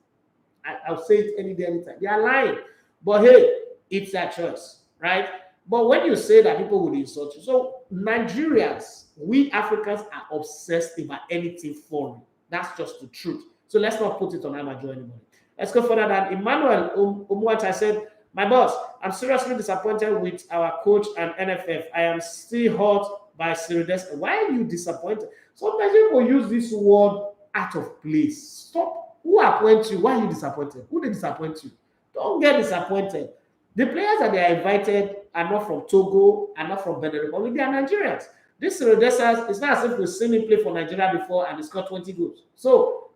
I'll say it any day, anytime. They are lying. But hey, it's their choice, right? But when you say that, people would insult you. So Nigerians, we Africans are obsessed about anything foreign. That's just the truth. So let's not put it on Amaju anymore. Let's go further than Emmanuel Umwanta said, my boss, I'm seriously disappointed with our coach and NFF. I am still hurt by Sirides. Why are you disappointed? Sometimes people use this word out of place. Stop. Who appoints you? Why are you disappointed? Who they disappoint you? Don't get disappointed. The players that they are invited are not from Togo, are not from Benin Republic. They are Nigerians. This Rodessas, it's not as if we've seen him play for Nigeria before and he scored 20 goals. So,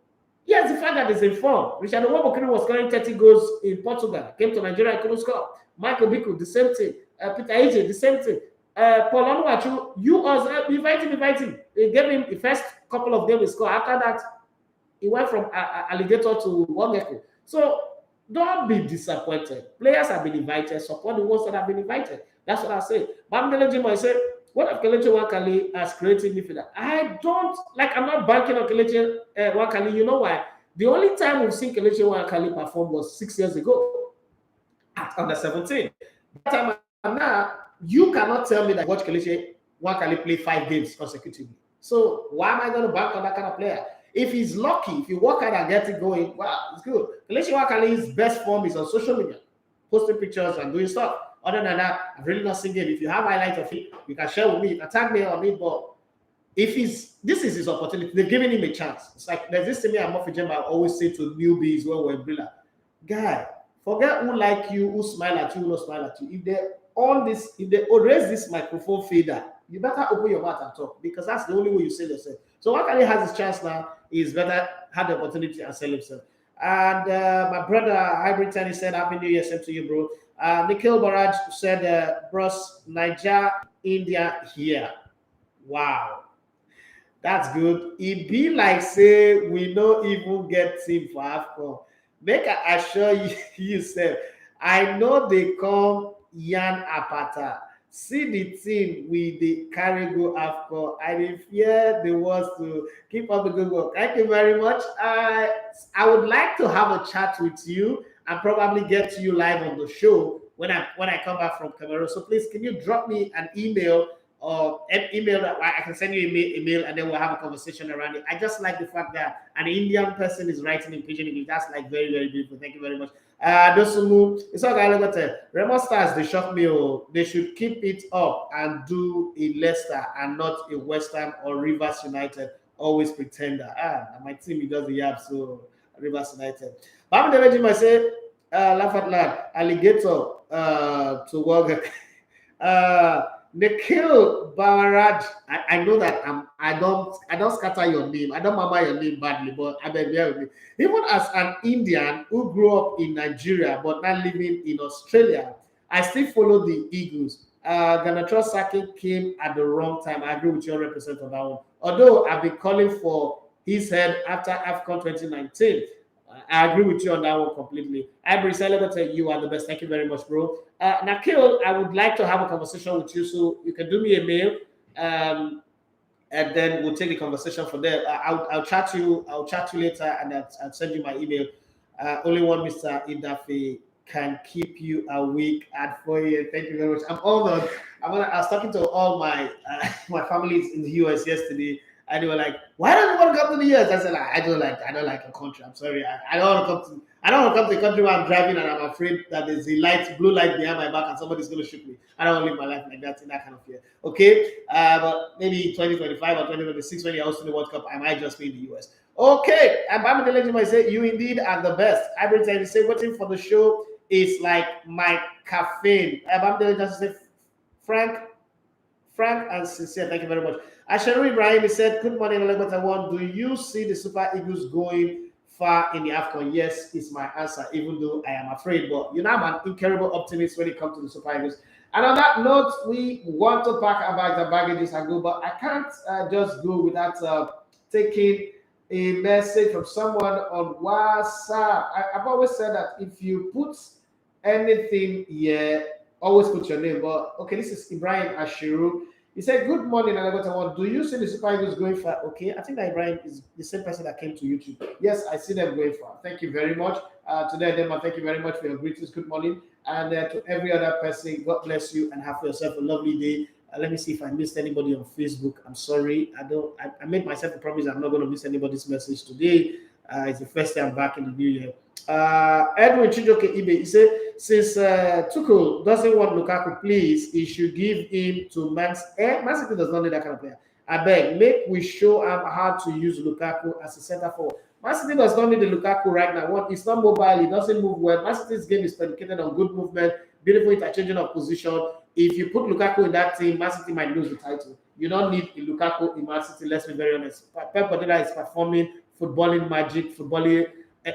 yes, the fact that he's informed. Richard Owabokere was scoring 30 goals in Portugal. Came to Nigeria and couldn't score. Michael Biku, the same thing. Peter Ije, the same thing. Paul Anuachu, you also invite him. They gave him the first couple of games he scored. After that, he went from alligator to Wongeko. So don't be disappointed. Players have been invited. Support the ones that have been invited. That's what I say. Bamdele Jimo, I said, what if Kelechi Wakali has created midfielder? I'm not banking on Kelechi Wakali. You know why? The only time we've seen Kelechi Wakali perform was 6 years ago at under 17. That time and now, you cannot tell me that watch Kelechi Wakali play 5 games consecutively. So why am I going to bank on that kind of player? If he's lucky, if you work hard and get it going, wow, it's good. Kelechi Wakali's best form is on social media, posting pictures and doing stuff. Other than that, I've really not seen it. If you have highlights of it, you can share with me. You can tag me on it, but if this is his opportunity, they've given him a chance. It's like there's this thing I'm off I always say to newbies when we're in Brilla, guy, forget who like you, who smile at you, who not smile at you. If they raise this microphone fader, you better open your mouth and talk because that's the only way you sell yourself. So Wakali has his chance now. He's better had the opportunity and sell himself. And my brother Hybrid Tenny said, Happy New Year, same to you, bro. Nikhil Baraj said, Bros, Niger, India here. Wow. That's good. It be like say we no even get team for AFCON. Make I assure you, you said, I know they come Yan Apata. See the team with the carry go AFCON. I fear the ones to keep up the good work. Thank you very much. I would like to have a chat with you and probably get to you live on the show when I come back from Cameroon. So please, can you drop me an email or an email that I can send you a mail and then we'll have a conversation around it. I just like the fact that an Indian person is writing in Pidgin English. That's like very, very beautiful. Thank you very much. Dosumu, it's all good. Remo Stars, they shock me. Oh, they should keep it up and do a Leicester and not a West Ham or Rivers United. Always pretender. My team it does the yap, so Rivers United. But I'm the legend. I say, laugh at lad, alligator to work. Nikhil Bawaraj, I know that I don't scatter your name. I don't remember your name badly, but I beg you. Even as an Indian who grew up in Nigeria but now living in Australia, I still follow the Eagles. Ganatra Saki came at the wrong time. I agree with you 100% on that one. Although I've been calling for his head after AFCON 2019. I agree with you on that one completely. Ivory Celebrity, you are the best. Thank you very much, bro. Nakil, I would like to have a conversation with you, so you can do me a mail, and then we'll take the conversation from there. I'll chat to you. I'll chat to you later, and I'll send you my email. Only one Mr. Idafe can keep you awake at 4 a.m. Thank you very much. I'm honored. I was talking to all my my families in the US yesterday. And they were like, "Why don't you want to come to the US?" I said, "I don't like a country. I'm sorry. I don't want to come to. I don't want to come to a country where I'm driving and I'm afraid that there's a blue light behind my back, and somebody's going to shoot me. I don't want to live my life like that in that kind of fear." Okay, but maybe 2025 or 2026 when you're hosting the World Cup, I might just be in the US. Okay, and I'm the legend. Might say you indeed are the best. Every time you say waiting for the show is like my caffeine. I'm the legend. Say Frank and sincere. Thank you very much. Asheru Ibrahim said, "Good morning, Elegbeta. Do you see the Super Eagles going far in the AFCON?" Yes, is my answer, even though I am afraid. But you know, I'm an incredible optimist when it comes to the Super Eagles. And on that note, we want to pack our bags and baggages and go, but I can't just go without taking a message from someone on WhatsApp. I've always said that if you put anything here, always put your name. But okay, this is Ibrahim Ashiru. He said, "Good morning, Anagota. Do you see the Super Eagles going far?" Okay, I think that Ibrahim is the same person that came to YouTube. Yes, I see them going far. Thank you very much. Today, Demma, thank you very much for your greetings. Good morning. And to every other person, God bless you and have yourself a lovely day. Let me see if I missed anybody on Facebook. I'm sorry. I made myself a promise I'm not going to miss anybody's message today. It's the first time back in the new year. Edwin Chijoke Ibe, he said, since Tuchel doesn't want Lukaku, please, he should give him to Man City. Man City does not need that kind of player. I beg, make we show him how to use Lukaku as a center forward. Man City does not need the Lukaku right now. One, it's not mobile, he doesn't move well. Man City's game is predicated on good movement, beautiful interchanging of position. If you put Lukaku in that team, Man City might lose the title. You don't need a Lukaku in Man City, let's be very honest. Pep Guardiola is performing footballing magic, footballing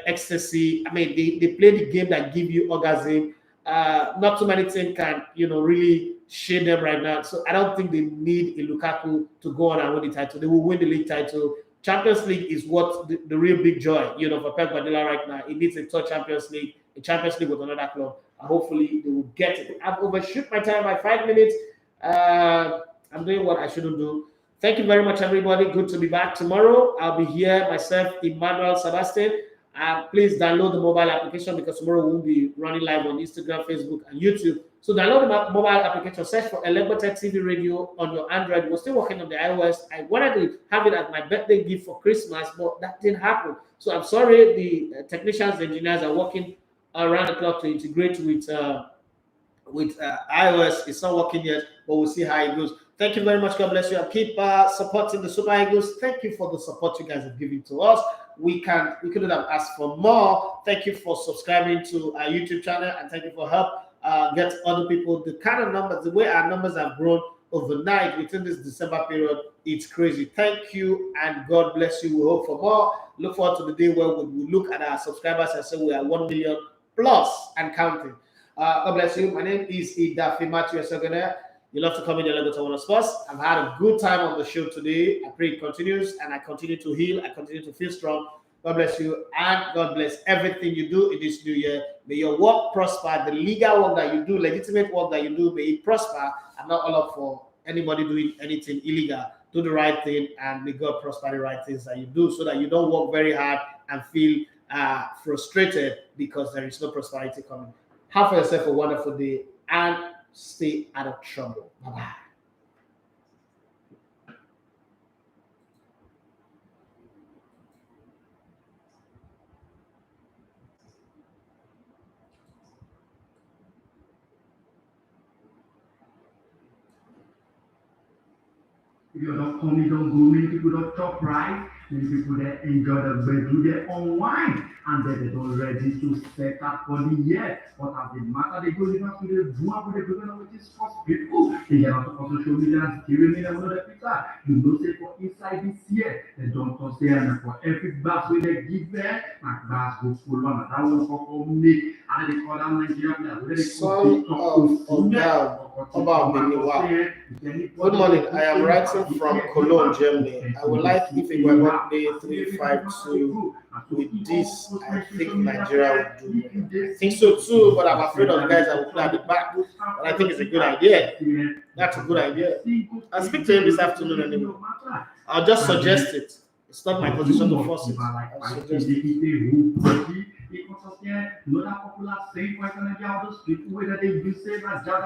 ecstasy. I mean, they play the game that give you orgasm. Not too many teams can, really shade them right now. So I don't think they need a Lukaku to go on and win the title. They will win the league title. Champions League is what the real big joy, for Pep Guardiola right now. He needs a third Champions League, a Champions League with another club. And hopefully they will get it. I've overshoot my time by 5 minutes. I'm doing what I shouldn't do. Thank you very much, everybody. Good to be back tomorrow. I'll be here myself, Emmanuel Sebastian. Please download the mobile application because tomorrow we'll be running live on Instagram, Facebook, and YouTube. So download the mobile application, search for ELEGBETETV Radio on your Android. We're still working on the iOS. I wanted to have it as my birthday gift for Christmas, but that didn't happen. So I'm sorry, the technicians, the engineers are working around the clock to integrate with iOS. It's not working yet, but we'll see how it goes. Thank you very much. God bless you. And keep supporting the Super Eagles. Thank you for the support you guys have given to us. We couldn't have asked for more. Thank you for subscribing to our YouTube channel, and thank you for help get other people the kind of numbers, the way our numbers have grown overnight within this December period. It's crazy. Thank you, and God bless you. We hope for more. Look forward to the day where we look at our subscribers and say we are 1 million plus and counting. God bless you. My name is Idafi Matthew Esogene. You love to come in the Lagos One Sports. I've had a good time on the show today. I pray it continues, and I continue to heal. I continue to feel strong. God bless you, and God bless everything you do in this new year. May your work prosper. The legal work that you do, legitimate work that you do, may it prosper. I'm not all up for anybody doing anything illegal. Do the right thing, and may God prosper the right things that you do, so that you don't work very hard and feel frustrated because there is no prosperity coming. Have for yourself a wonderful day, and stay out of trouble. Bye-bye. If you don't come, you don't go. Many people don't talk right. Many people that enjoy the bedroom, they unwind, and then they don't ready to set up for the year. What has the matter? They go live to the do up with the government, which is first people. They get out of social media and steering me another picture. You know, say for inside this year, they don't say and for every bass where they give there, and bass go full on. That one for me, and they call them Nigeria players. Son of God. About the new wow. Good morning. I am writing from Cologne, Germany. I would like if it were not play 3-5-2 with this. I think Nigeria would do well. I think so too, but I'm afraid of the guys that will play at the back. But I think it's a good idea. That's a good idea. I'll speak to him this afternoon anyway. I'll just suggest it. It's not my position to force it. I'll suggest it.